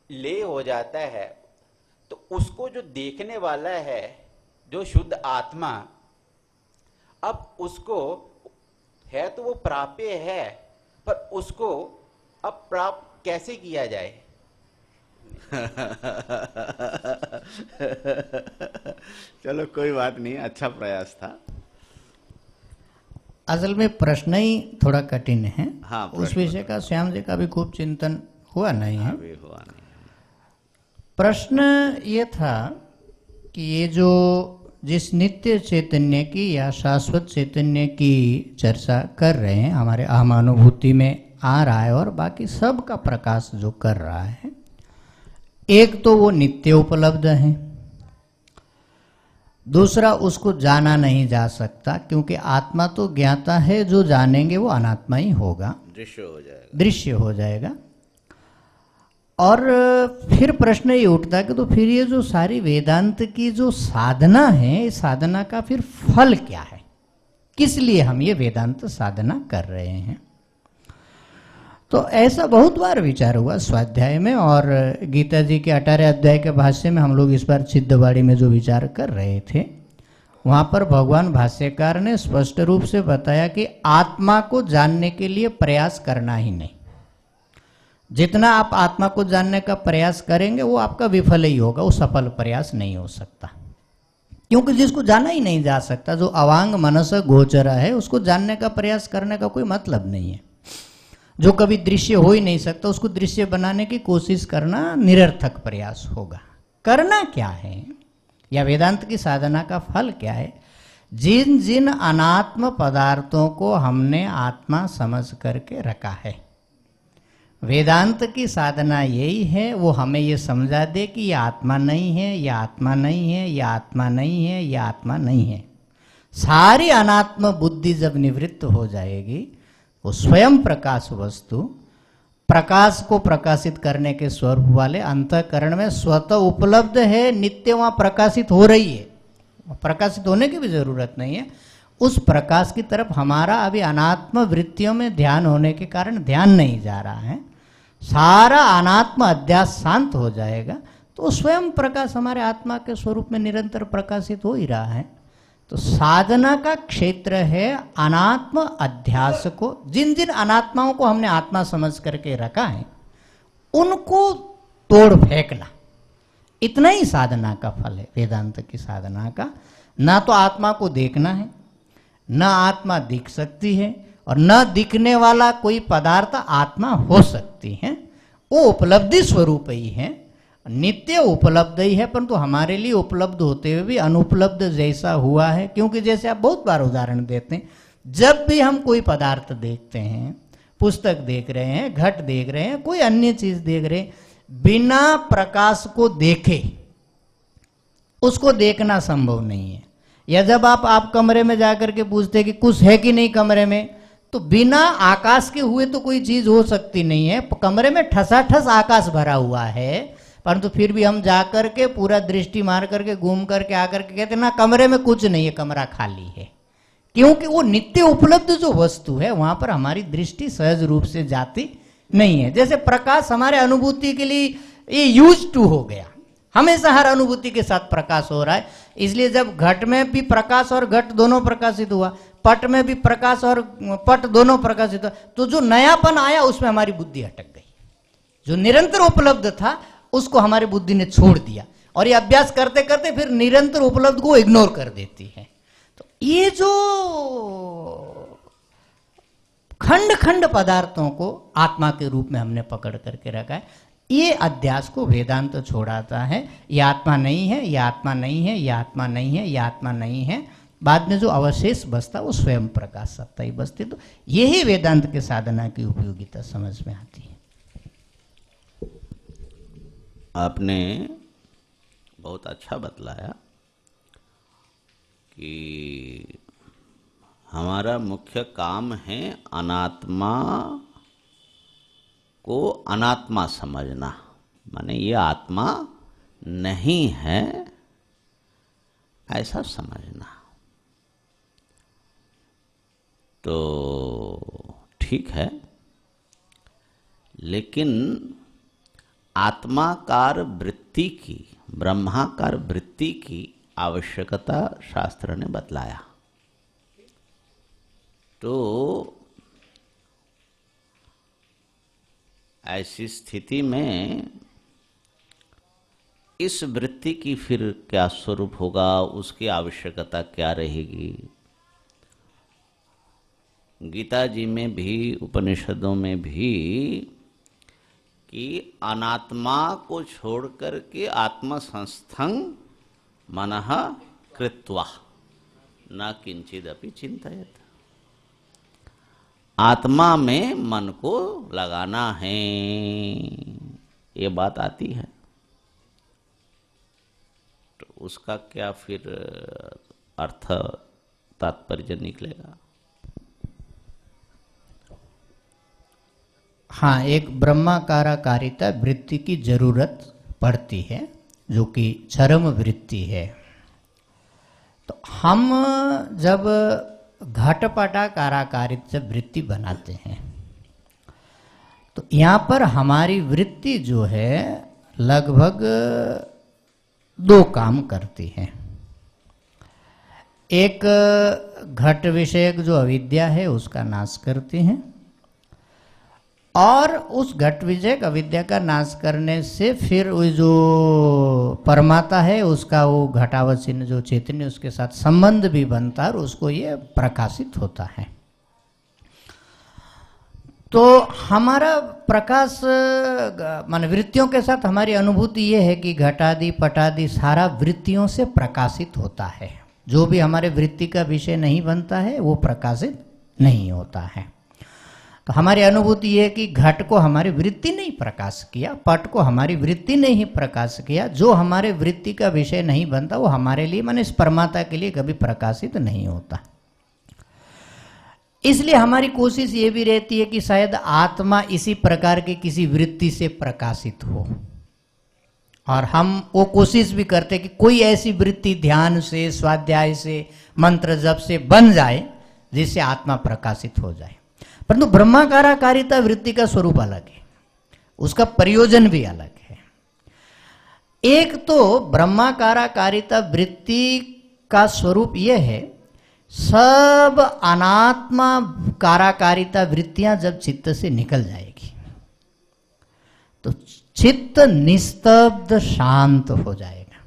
लय हो जाता है, तो उसको जो देखने वाला है, जो शुद्ध आत्मा, अब उसको है तो वो प्राप्य है, पर उसको अब प्राप्त कैसे किया जाए? चलो कोई बात नहीं, अच्छा प्रयास था। असल में प्रश्न ही थोड़ा कठिन है। हाँ, उस विषय का श्याम जी का भी खूब चिंतन हुआ नहीं है। अभी हुआ नहीं। प्रश्न ये था कि ये जो जिस नित्य चैतन्य की या शाश्वत चैतन्य की चर्चा कर रहे हैं, हमारे अहमानुभूति में आ रहा है, और बाकी सब का प्रकाश जो कर रहा है, एक तो वो नित्य उपलब्ध है, दूसरा उसको जाना नहीं जा सकता, क्योंकि आत्मा तो ज्ञाता है, जो जानेंगे वो अनात्मा ही होगा, दृश्य हो जाएगा। और फिर प्रश्न ये उठता है कि तो फिर ये जो सारी वेदांत की जो साधना है, इस साधना का फिर फल क्या है? किस लिए हम ये वेदांत साधना कर रहे हैं? तो ऐसा बहुत बार विचार हुआ स्वाध्याय में, और गीता जी के 18 अध्याय के भाष्य में हम लोग इस बार सिद्धवाड़ी में जो विचार कर रहे थे, वहाँ पर भगवान भाष्यकार ने स्पष्ट रूप से बताया कि आत्मा को जानने के लिए प्रयास करना ही नहीं। जितना आप आत्मा को जानने का प्रयास करेंगे वो आपका विफल ही होगा, वो सफल प्रयास नहीं हो सकता, क्योंकि जिसको जाना ही नहीं जा सकता, जो अवांग मनस गोचर है, उसको जानने का प्रयास करने का कोई मतलब नहीं है। जो कभी दृश्य हो ही नहीं सकता, उसको दृश्य बनाने की कोशिश करना निरर्थक प्रयास होगा। करना क्या है, या वेदांत की साधना का फल क्या है? जिन जिन अनात्म पदार्थों को हमने आत्मा समझ करके रखा है, वेदांत की साधना यही है, वो हमें ये समझा दे कि ये आत्मा नहीं है, ये आत्मा नहीं है, ये आत्मा नहीं है, ये आत्मा नहीं है। सारी अनात्म बुद्धि जब निवृत्त हो जाएगी, वो स्वयं प्रकाश वस्तु प्रकाश को प्रकाशित करने के स्वरूप वाले अंतःकरण में स्वतः उपलब्ध है, नित्य वहाँ प्रकाशित हो रही है, प्रकाशित होने की भी जरूरत नहीं है। उस प्रकाश की तरफ हमारा अभी अनात्म वृत्तियों में ध्यान होने के कारण ध्यान नहीं जा रहा है। सारा अनात्म अध्यास शांत हो जाएगा तो स्वयं प्रकाश हमारे आत्मा के स्वरूप में निरंतर प्रकाशित हो ही रहा है। तो साधना का क्षेत्र है अनात्म अध्यास को, जिन जिन अनात्माओं को हमने आत्मा समझ करके रखा है उनको तोड़ फेंकना, इतना ही साधना का फल है वेदांत की साधना का। ना तो आत्मा को देखना है, न आत्मा दिख सकती है, और न दिखने वाला कोई पदार्थ आत्मा हो सकती है। वो उपलब्धि स्वरूप ही है, नित्य उपलब्ध ही है, परंतु हमारे लिए उपलब्ध होते हुए भी अनुपलब्ध जैसा हुआ है। क्योंकि जैसे आप बहुत बार उदाहरण देते हैं, जब भी हम कोई पदार्थ देखते हैं, पुस्तक देख रहे हैं, घट देख रहे हैं, कोई अन्य चीज देख रहे हैं, बिना प्रकाश को देखे उसको देखना संभव नहीं है। या जब आप कमरे में जाकर के पूछते हैं कि कुछ है कि नहीं कमरे में, तो बिना आकाश के हुए तो कोई चीज हो सकती नहीं है। कमरे में ठसाठस आकाश भरा हुआ है, परंतु फिर भी हम जाकर के पूरा दृष्टि मार करके घूम करके आकर के कहते ना कमरे में कुछ नहीं है, कमरा खाली है। क्योंकि वो नित्य उपलब्ध जो वस्तु है वहां पर हमारी दृष्टि सहज रूप से जाती नहीं है। जैसे प्रकाश हमारे अनुभूति के लिए ये यूज टू हो गया, हमेशा हर अनुभूति के साथ प्रकाश हो रहा है। इसलिए जब घट में भी प्रकाश और घट दोनों प्रकाशित हुआ, पट में भी प्रकाश और पट दोनों प्रकाशित हुआ, तो जो नयापन आया उसमें हमारी बुद्धि अटक गई। जो निरंतर उपलब्ध था उसको हमारी बुद्धि ने छोड़ दिया, और ये अभ्यास करते करते फिर निरंतर उपलब्ध को इग्नोर कर देती है। तो ये जो खंड खंड पदार्थों को आत्मा के रूप में हमने पकड़ करके रखा है, ये अध्यास को वेदांत छोड़ाता है। ये आत्मा नहीं है, ये आत्मा नहीं है, ये आत्मा नहीं है, ये आत्मा नहीं है। बाद में जो अवशेष बचता वो स्वयं प्रकाश सत्ता ही बचती। तो यही वेदांत के साधना की उपयोगिता समझ में आती है। आपने बहुत अच्छा बतलाया कि हमारा मुख्य काम है अनात्मा को अनात्मा समझना, माने ये आत्मा नहीं है ऐसा समझना। तो ठीक है, लेकिन आत्माकार वृत्ति की, ब्रह्माकार वृत्ति की आवश्यकता शास्त्र ने बतलाया। तो ऐसी स्थिति में इस वृत्ति की फिर क्या स्वरूप होगा, उसकी आवश्यकता क्या रहेगी। गीता जी में भी, उपनिषदों में भी, कि अनात्मा को छोड़कर के आत्मसंस्थं मनः कृत्वा न किंचिदपि चिंतयेत्। आत्मा में मन को लगाना है, ये बात आती है। तो उसका क्या फिर अर्थ तात्पर्य निकलेगा? हाँ, एक ब्रह्माकाराकारिता वृत्ति की जरूरत पड़ती है, जो कि चरम वृत्ति है। तो हम जब घटपटाकाराकारित से वृत्ति बनाते हैं, तो यहाँ पर हमारी वृत्ति जो है लगभग दो काम करती है। एक घट विषयक जो अविद्या है उसका नाश करती है, और उस घट विषयक अविद्या का नाश करने से फिर वो जो परमात्मा है उसका वो घटावचिन्न जो चैतन्य उसके साथ संबंध भी बनता है और उसको ये प्रकाशित होता है। तो हमारा प्रकाश मान वृत्तियों के साथ हमारी अनुभूति ये है कि घटादि पटादि सारा वृत्तियों से प्रकाशित होता है। जो भी हमारे वृत्ति का विषय नहीं बनता है वो प्रकाशित नहीं होता है। तो हमारी अनुभूति ये है कि घट को हमारी वृत्ति नहीं प्रकाश किया, पट को हमारी वृत्ति ने ही प्रकाश किया। जो हमारे वृत्ति का विषय नहीं बनता वो हमारे लिए माने इस परमात्मा के लिए कभी प्रकाशित नहीं होता। इसलिए हमारी कोशिश ये भी रहती है कि शायद आत्मा इसी प्रकार के किसी वृत्ति से प्रकाशित हो, और हम वो कोशिश भी करते कि कोई ऐसी वृत्ति ध्यान से, स्वाध्याय से, मंत्र जप से बन जाए जिससे आत्मा प्रकाशित हो जाए। परंतु ब्रह्माकाराकारिता वृत्ति का स्वरूप अलग है, उसका प्रयोजन भी अलग है। एक तो ब्रह्माकाराकारिता वृत्ति का स्वरूप यह है, सब अनात्मा काराकारिता वृत्तियां जब चित्त से निकल जाएगी तो चित्त निस्तब्ध शांत हो जाएगा।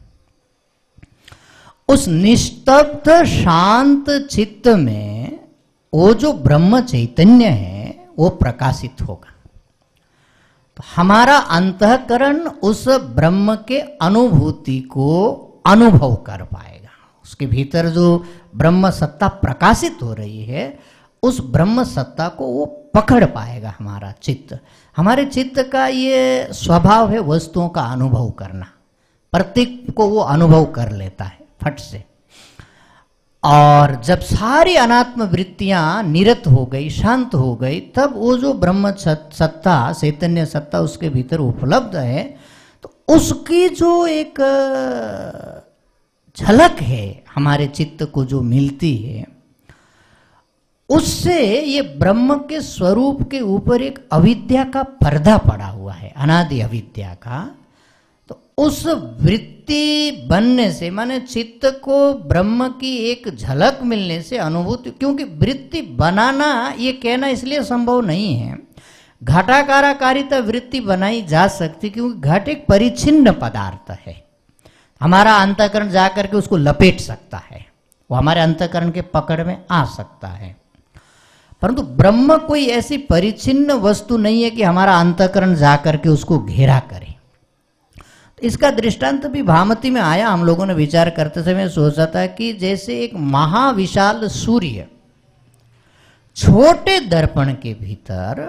उस निस्तब्ध शांत चित्त में वो जो ब्रह्म चैतन्य है वो प्रकाशित होगा। तो हमारा अंतःकरण उस ब्रह्म के अनुभूति को अनुभव कर पाएगा। उसके भीतर जो ब्रह्म सत्ता प्रकाशित हो रही है उस ब्रह्म सत्ता को वो पकड़ पाएगा हमारा चित्त। हमारे चित्त का ये स्वभाव है वस्तुओं का अनुभव करना, प्रतीक को वो अनुभव कर लेता है फट से। और जब सारी अनात्म वृत्तियां निरत हो गई, शांत हो गई, तब वो जो ब्रह्म सत्ता, चैतन्य सत्ता उसके भीतर उपलब्ध है, तो उसकी जो एक झलक है हमारे चित्त को जो मिलती है, उससे ये ब्रह्म के स्वरूप के ऊपर एक अविद्या का पर्दा पड़ा हुआ है, अनादि अविद्या का। तो उस वृत्ति बनने से माने चित्त को ब्रह्म की एक झलक मिलने से अनुभूति, क्योंकि वृत्ति बनाना ये कहना इसलिए संभव नहीं है। घटाकाराकारिता वृत्ति बनाई जा सकती क्योंकि घट एक परिच्छिन्न पदार्थ है, हमारा अंतःकरण जाकर के उसको लपेट सकता है, वो हमारे अंतःकरण के पकड़ में आ सकता है। परंतु ब्रह्म कोई ऐसी परिच्छिन्न वस्तु नहीं है कि हमारा अंतःकरण जाकर के उसको घेरा करे। तो इसका दृष्टांत भी भामती में आया। हम लोगों ने विचार करते समय सोचा था कि जैसे एक महाविशाल सूर्य छोटे दर्पण के भीतर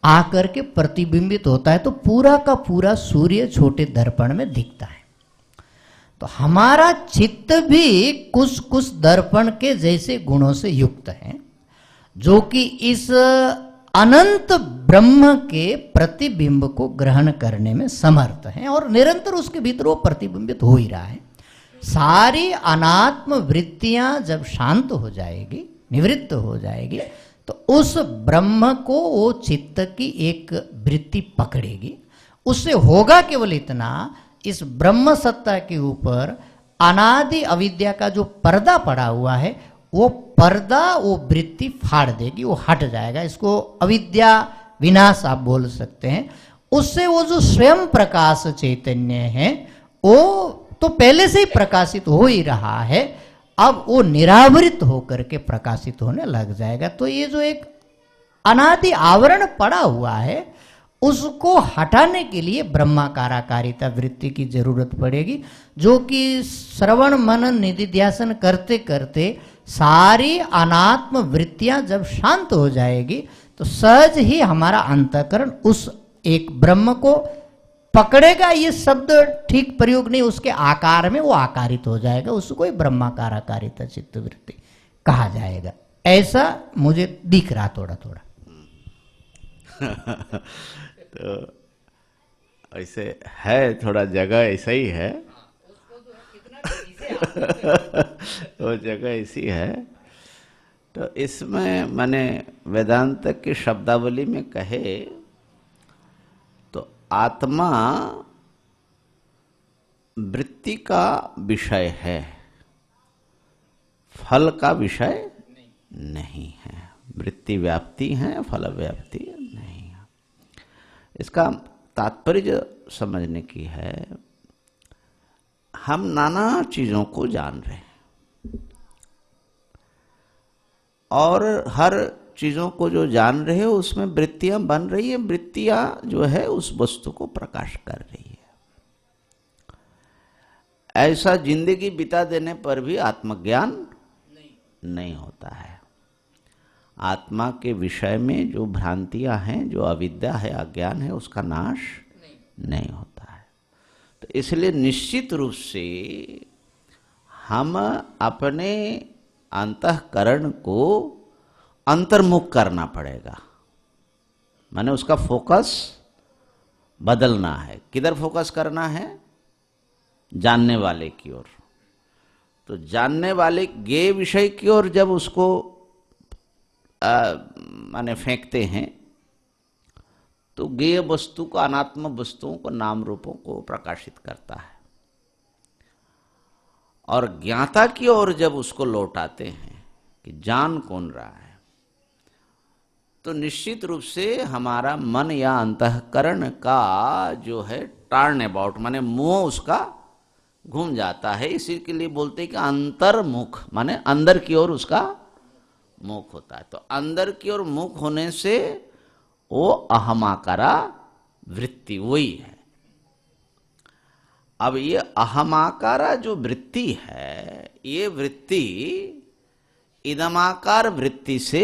आकर के प्रतिबिंबित होता है तो पूरा का पूरा सूर्य छोटे दर्पण में दिखता है। तो हमारा चित्त भी कुछ कुछ दर्पण के जैसे गुणों से युक्त है, जो कि इस अनंत ब्रह्म के प्रतिबिंब को ग्रहण करने में समर्थ है और निरंतर उसके भीतर वो प्रतिबिंबित हो ही रहा है। सारी अनात्म वृत्तियां जब शांत हो जाएगी, निवृत्त हो जाएगी, तो उस ब्रह्म को वो चित्त की एक वृत्ति पकड़ेगी। उससे होगा केवल इतना, इस ब्रह्म सत्ता के ऊपर अनादि अविद्या का जो पर्दा पड़ा हुआ है वो पर्दा, वो वृत्ति फाड़ देगी, वो हट जाएगा। इसको अविद्या विनाश आप बोल सकते हैं। उससे वो जो स्वयं प्रकाश चैतन्य है वो तो पहले से ही प्रकाशित हो ही रहा है, अब वो निरावृत होकर के प्रकाशित होने लग जाएगा। तो ये जो एक अनादि आवरण पड़ा हुआ है उसको हटाने के लिए ब्रह्माकाराकारिता वृत्ति की जरूरत पड़ेगी, जो कि श्रवण मनन निधिध्यासन करते करते सारी अनात्म वृत्तियां जब शांत हो जाएगी तो सहज ही हमारा अंतःकरण उस एक ब्रह्म को पकड़ेगा। ये शब्द ठीक प्रयोग नहीं, उसके आकार में वो आकारित हो जाएगा, उसको ही ब्रह्माकाराकारिता चित्त वृत्ति कहा जाएगा। ऐसा मुझे दिख रहा थोड़ा थोड़ा। तो ऐसे है, थोड़ा जगह ऐसा ही है वो जगह ऐसी है। तो इसमें मैंने वेदांत की शब्दावली में कहे तो आत्मा वृत्ति का विषय है, फल का विषय नहीं है। वृत्ति व्याप्ति है, फल व्याप्ति नहीं है। इसका तात्पर्य समझने की है, हम नाना चीजों को जान रहे हैं और हर चीजों को जो जान रहे हो उसमें वृत्तियां बन रही है, वृत्तियां जो है उस वस्तु को प्रकाश कर रही है। ऐसा जिंदगी बिता देने पर भी आत्मज्ञान नहीं होता है। आत्मा के विषय में जो भ्रांतियां हैं, जो अविद्या है, अज्ञान है, उसका नाश नहीं होता है। तो इसलिए निश्चित रूप से हम अपने अंतःकरण को अंतर्मुख करना पड़ेगा, माने उसका फोकस बदलना है। किधर फोकस करना है? जानने वाले की ओर। तो जानने वाले ज्ञेय विषय की ओर जब उसको माने फेंकते हैं तो ज्ञेय वस्तु को, अनात्म वस्तुओं को, नाम रूपों को प्रकाशित करता है। और ज्ञाता की ओर जब उसको लौटाते हैं कि जान कौन रहा है, तो निश्चित रूप से हमारा मन या अंतःकरण का जो है टर्न अबाउट, माने मुंह उसका घूम जाता है। इसी के लिए बोलते हैं कि अंतर्मुख, माने अंदर की ओर उसका मुख होता है। तो अंदर की ओर मुख होने से वो अहमाकारा वृत्ति वही है। अब ये अहमाकारा जो वृत्ति है, ये वृत्ति इदमाकार वृत्ति से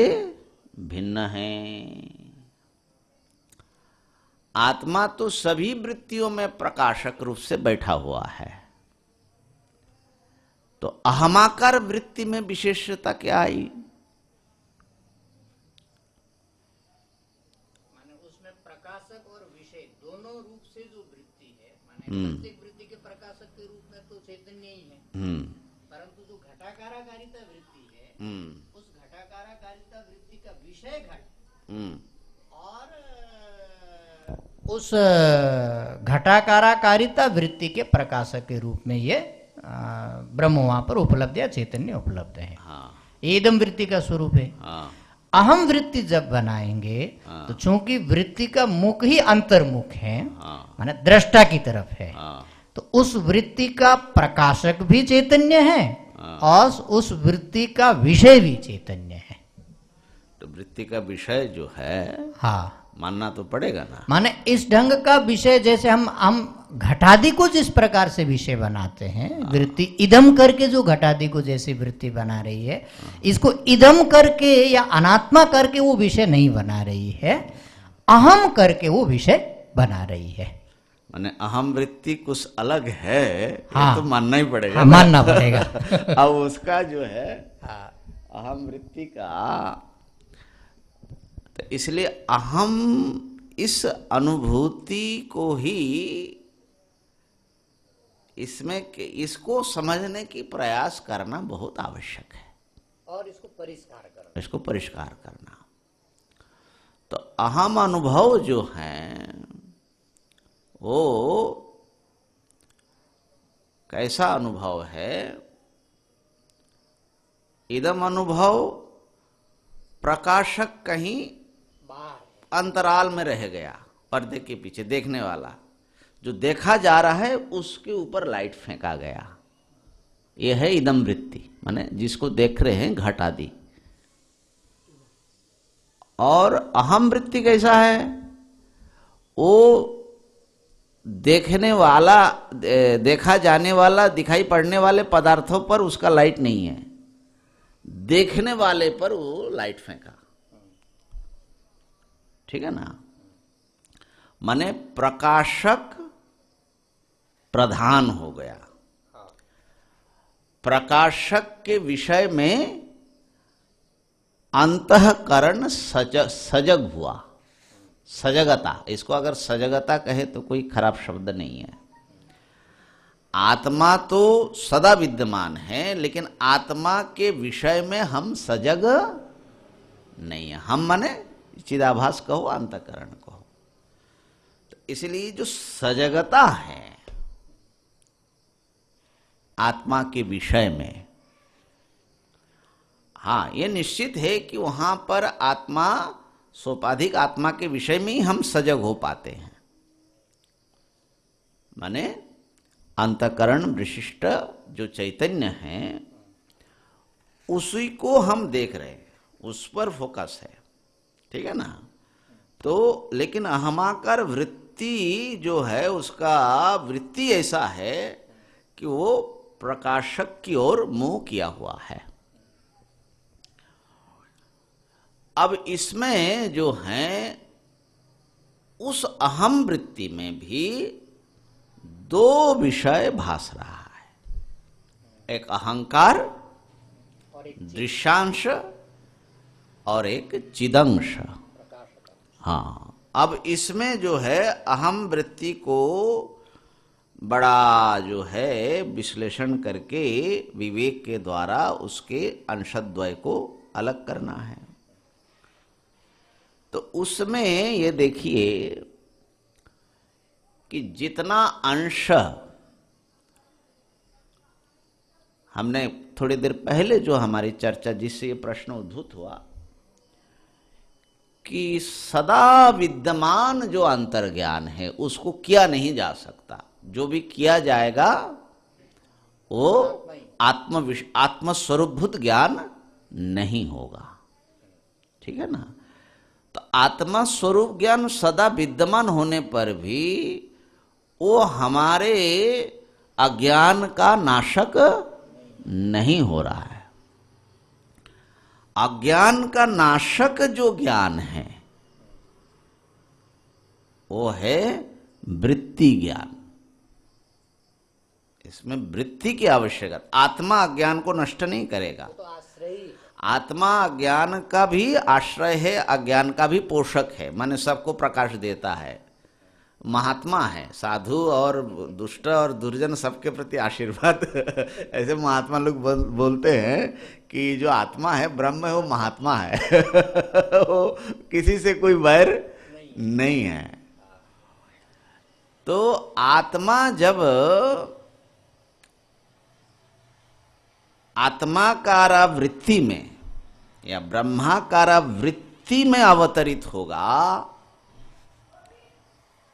भिन्न है। आत्मा तो सभी वृत्तियों में प्रकाशक रूप से बैठा हुआ है, तो अहमाकार वृत्ति में विशेषता क्या आई? माने उसमें प्रकाशक और विषय दोनों रूप से जो वृत्ति है, माने प्रत्येक वृत्ति के प्रकाशक के रूप में तो चैतन्य ही है, परंतु जो घटाकाराकारिता वृत्ति है, उस घटाकाराकारिता वृत्ति का विषय घट और उस घटाकाराकारिता वृत्ति के प्रकाशक के रूप में ये ब्रह्म वहां पर उपलब्ध या चैतन्य उपलब्ध है। एकदम वृत्ति का स्वरूप है। अहम वृत्ति जब बनाएंगे तो चूंकि वृत्ति का मुख ही अंतर्मुख है, माने दृष्टा की तरफ है, तो उस वृत्ति का प्रकाशक भी चैतन्य है और उस वृत्ति का विषय भी चैतन्य है। तो वृत्ति का विषय जो है, हाँ, मानना तो पड़ेगा ना। माने इस ढंग का विषय, जैसे हम घटादि को जिस प्रकार से विषय बनाते हैं, वृत्ति इदम करके जो घटादि को जैसी वृत्ति बना रही है, इसको इदम करके या अनात्मा करके वो विषय नहीं बना रही है, अहम करके वो विषय बना रही है। माने अहम वृत्ति कुछ अलग है, हाँ, तो मानना ही पड़ेगा। हाँ, मानना पड़ेगा। अब उसका जो है अहम वृत्ति का, तो इसलिए अहम इस अनुभूति को ही, इसमें इसको समझने की प्रयास करना बहुत आवश्यक है और इसको परिष्कार करना। तो अहम अनुभव जो है वो कैसा अनुभव है? इदम अनुभव प्रकाशक कहीं अंतराल में रह गया, पर्दे के पीछे देखने वाला, जो देखा जा रहा है उसके ऊपर लाइट फेंका गया। यह है इदम वृत्ति, माने जिसको देख रहे हैं घट आदि। और अहम वृत्ति कैसा है? वो देखने वाला, देखा जाने वाला, दिखाई पड़ने वाले पदार्थों पर उसका लाइट नहीं है, देखने वाले पर वो लाइट फेंका। ठीक है ना? माने प्रकाशक प्रधान हो गया, प्रकाशक के विषय में अंतःकरण सजग हुआ। सजगता, इसको अगर सजगता कहे तो कोई खराब शब्द नहीं है। आत्मा तो सदा विद्यमान है, लेकिन आत्मा के विषय में हम सजग नहीं है। हम माने चिदाभास कहो, अंतःकरण कहो। तो इसलिए जो सजगता है आत्मा के विषय में, हाँ, ये निश्चित है कि वहां पर आत्मा, सोपाधिक आत्मा के विषय में ही हम सजग हो पाते हैं। माने अंतःकरण विशिष्ट जो चैतन्य है उसी को हम देख रहे हैं, उस पर फोकस है। ठीक है ना? तो लेकिन अहमाकार वृत्ति जो है, उसका वृत्ति ऐसा है कि वो प्रकाशक की ओर मुंह किया हुआ है। अब इसमें जो है उस अहम वृत्ति में भी दो विषय भास रहा है, एक अहंकार दृश्यांश और एक चिदंश। हाँ, अब इसमें जो है अहम वृत्ति को बड़ा जो है विश्लेषण करके विवेक के द्वारा उसके अंशद्वय को अलग करना है। तो उसमें ये देखिए कि जितना अंश हमने थोड़ी देर पहले जो हमारी चर्चा जिससे ये प्रश्न उद्भूत हुआ कि सदा विद्यमान जो अंतर्ज्ञान है उसको किया नहीं जा सकता, जो भी किया जाएगा वो आत्मस्वरूपभूत ज्ञान नहीं होगा। ठीक है ना? तो आत्मा स्वरूप ज्ञान सदा विद्यमान होने पर भी वो हमारे अज्ञान का नाशक नहीं हो रहा है। अज्ञान का नाशक जो ज्ञान है वो है वृत्ति ज्ञान। इसमें वृत्ति की आवश्यकता, आत्मा अज्ञान को नष्ट नहीं करेगा। आत्मा अज्ञान का भी आश्रय है, अज्ञान का भी पोषक है, माने सबको प्रकाश देता है, महात्मा है, साधु और दुष्ट और दुर्जन सबके प्रति आशीर्वाद ऐसे महात्मा लोग बोलते हैं कि जो आत्मा है ब्रह्म है वो महात्मा है वो किसी से कोई वैर नहीं है। तो आत्मा जब आत्माकारा वृत्ति में या ब्रह्माकारा वृत्ति में अवतरित होगा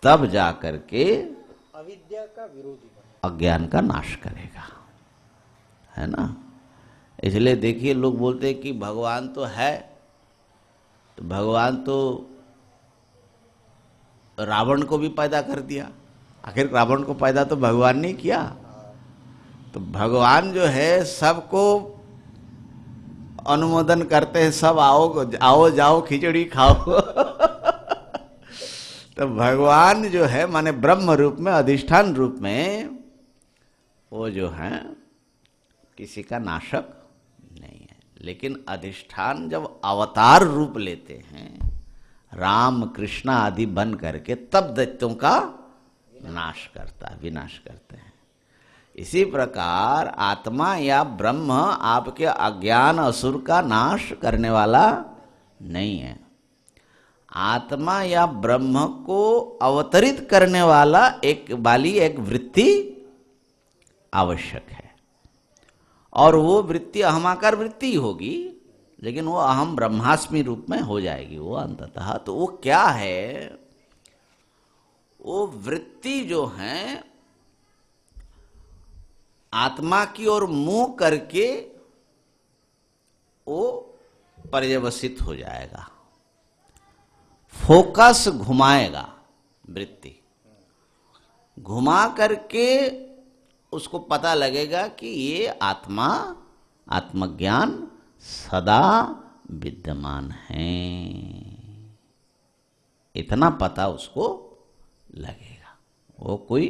तब जाकर के अविद्या का विरोधी अज्ञान का नाश करेगा, है ना? इसलिए देखिए लोग बोलते हैं कि भगवान तो है, तो भगवान तो रावण को भी पैदा कर दिया। आखिर रावण को पैदा तो भगवान ने किया। तो भगवान जो है सबको अनुमोदन करते हैं, सब आओ जाओ खिचड़ी खाओ तो भगवान जो है माने ब्रह्म रूप में, अधिष्ठान रूप में वो जो है किसी का नाशक नहीं है। लेकिन अधिष्ठान जब अवतार रूप लेते हैं राम कृष्ण आदि बन करके, तब दैत्यों का नाश करता है, विनाश करते हैं। इसी प्रकार आत्मा या ब्रह्म आपके अज्ञान असुर का नाश करने वाला नहीं है। आत्मा या ब्रह्म को अवतरित करने वाला एक वृत्ति आवश्यक है, और वो वृत्ति अहमाकार वृत्ति होगी, लेकिन वो अहम ब्रह्मास्मि रूप में हो जाएगी वो अंततः। तो वो क्या है? वो वृत्ति जो है आत्मा की ओर मुंह करके वो पर्यवसित हो जाएगा, फोकस घुमाएगा, वृत्ति घुमा करके उसको पता लगेगा कि ये आत्मज्ञान सदा विद्यमान है, इतना पता उसको लगेगा। वो कोई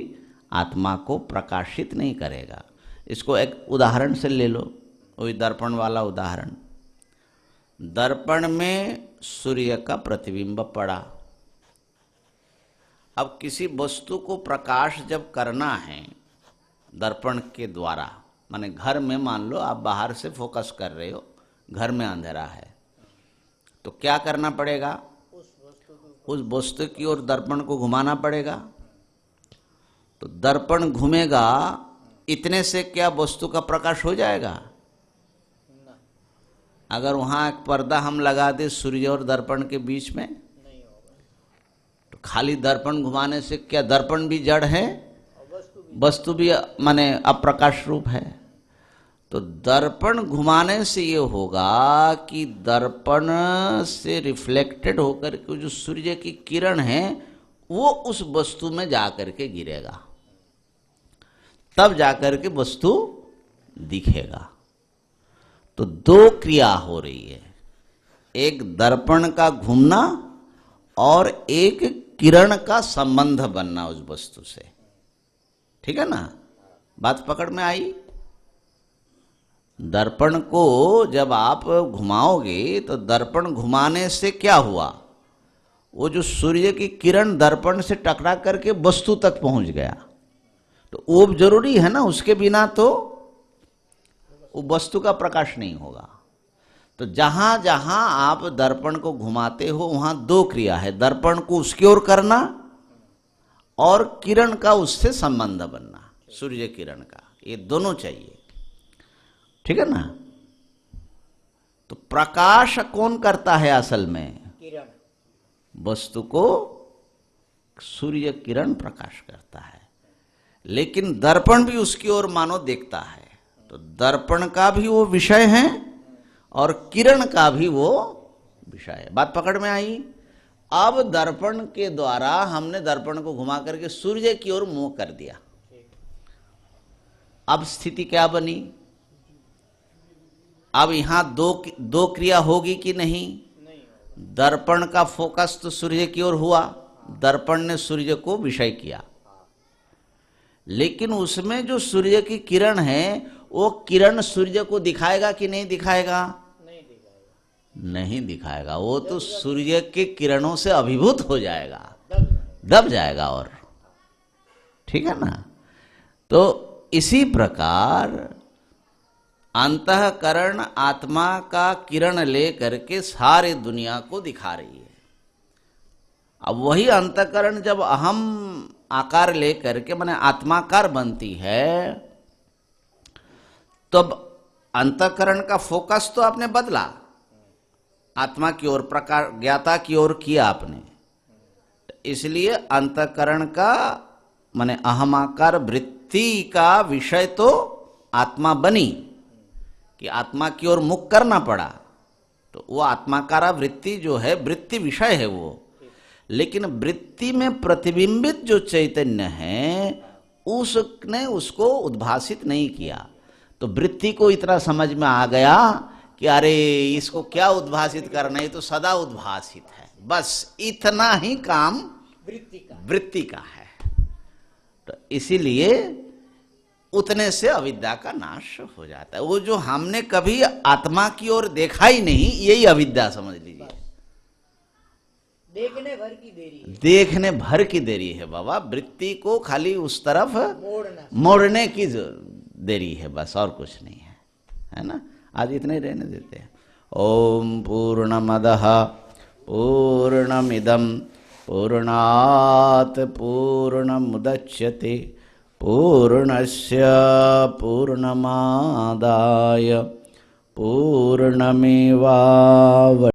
आत्मा को प्रकाशित नहीं करेगा। इसको एक उदाहरण से ले लो, वही दर्पण वाला उदाहरण। दर्पण में सूर्य का प्रतिबिंब पड़ा। अब किसी वस्तु को प्रकाश जब करना है दर्पण के द्वारा, माने घर में मान लो आप बाहर से फोकस कर रहे हो, घर में अंधेरा है, तो क्या करना पड़ेगा? उस वस्तु की ओर दर्पण को घुमाना पड़ेगा। तो दर्पण घूमेगा, इतने से क्या वस्तु का प्रकाश हो जाएगा? अगर वहां एक पर्दा हम लगा दे सूर्य और दर्पण के बीच में, तो खाली दर्पण घुमाने से क्या दर्पण भी जड़ है, वस्तु भी माने अप्रकाश रूप है। तो दर्पण घुमाने से ये होगा कि दर्पण से रिफ्लेक्टेड होकर के जो सूर्य की किरण है वो उस वस्तु में जाकर के गिरेगा, तब जाकर के वस्तु दिखेगा। तो दो क्रिया हो रही है, एक दर्पण का घूमना और एक किरण का संबंध बनना उस वस्तु से। ठीक है ना, बात पकड़ में आई। दर्पण को जब आप घुमाओगे तो दर्पण घुमाने से क्या हुआ, वो जो सूर्य की किरण दर्पण से टकरा करके वस्तु तक पहुंच गया, तो वो जरूरी है ना, उसके बिना तो वो वस्तु का प्रकाश नहीं होगा। तो जहां जहां आप दर्पण को घुमाते हो वहां दो क्रिया है, दर्पण को उसकी ओर करना और किरण का उससे संबंध बनना, सूर्य किरण का, ये दोनों चाहिए। ठीक है ना। तो प्रकाश कौन करता है असल में, किरण, वस्तु को सूर्य किरण प्रकाश करता है, लेकिन दर्पण भी उसकी ओर मानो देखता है। तो दर्पण का भी वो विषय है और किरण का भी वो विषय है। बात पकड़ में आई। अब दर्पण के द्वारा हमने दर्पण को घुमा करके सूर्य की ओर मुंह कर दिया। अब स्थिति क्या बनी, अब यहां दो क्रिया होगी कि नहीं? दर्पण का फोकस तो सूर्य की ओर हुआ, दर्पण ने सूर्य को विषय किया, लेकिन उसमें जो सूर्य की किरण है वो किरण सूर्य को दिखाएगा कि नहीं दिखाएगा? नहीं दिखाएगा। वो तो सूर्य के किरणों से अभिभूत हो जाएगा, दब जाएगा। और ठीक है ना। तो इसी प्रकार अंतःकरण आत्मा का किरण ले करके सारे दुनिया को दिखा रही है। अब वही अंतःकरण जब अहम आकार ले करके माने आत्माकार बनती है, तब अंतःकरण का फोकस तो आपने बदला, आत्मा की ओर, प्रकार ज्ञाता की ओर किया आपने। इसलिए अंतःकरण का माने अहमाकार वृत्ति का विषय तो आत्मा बनी, कि आत्मा की ओर मुख करना पड़ा। तो वो आत्माकारा वृत्ति जो है वृत्ति विषय है वो, लेकिन वृत्ति में प्रतिबिंबित जो चैतन्य है उसने उसको उद्भासित नहीं किया। तो वृत्ति को इतना समझ में आ गया कि अरे इसको क्या उद्भासित करना, ये तो सदा उद्भासित है, बस इतना ही काम वृत्ति का है। तो इसीलिए उतने से अविद्या का नाश हो जाता है। वो जो हमने कभी आत्मा की ओर देखा ही नहीं, यही अविद्या समझ लीजिए। देखने भर की देरी है, देखने भर की देरी है बाबा। वृत्ति को खाली उस तरफ मोड़ने की देरी है, बस और कुछ नहीं है ना। आज इतने रहने देते हैं। ओम पूर्णमदः पूर्णमिदं पूर्णात् पूर्णमुदच्यते पूर्णस्य पूर्णमादाय पूर्णमेवावशिष्यते।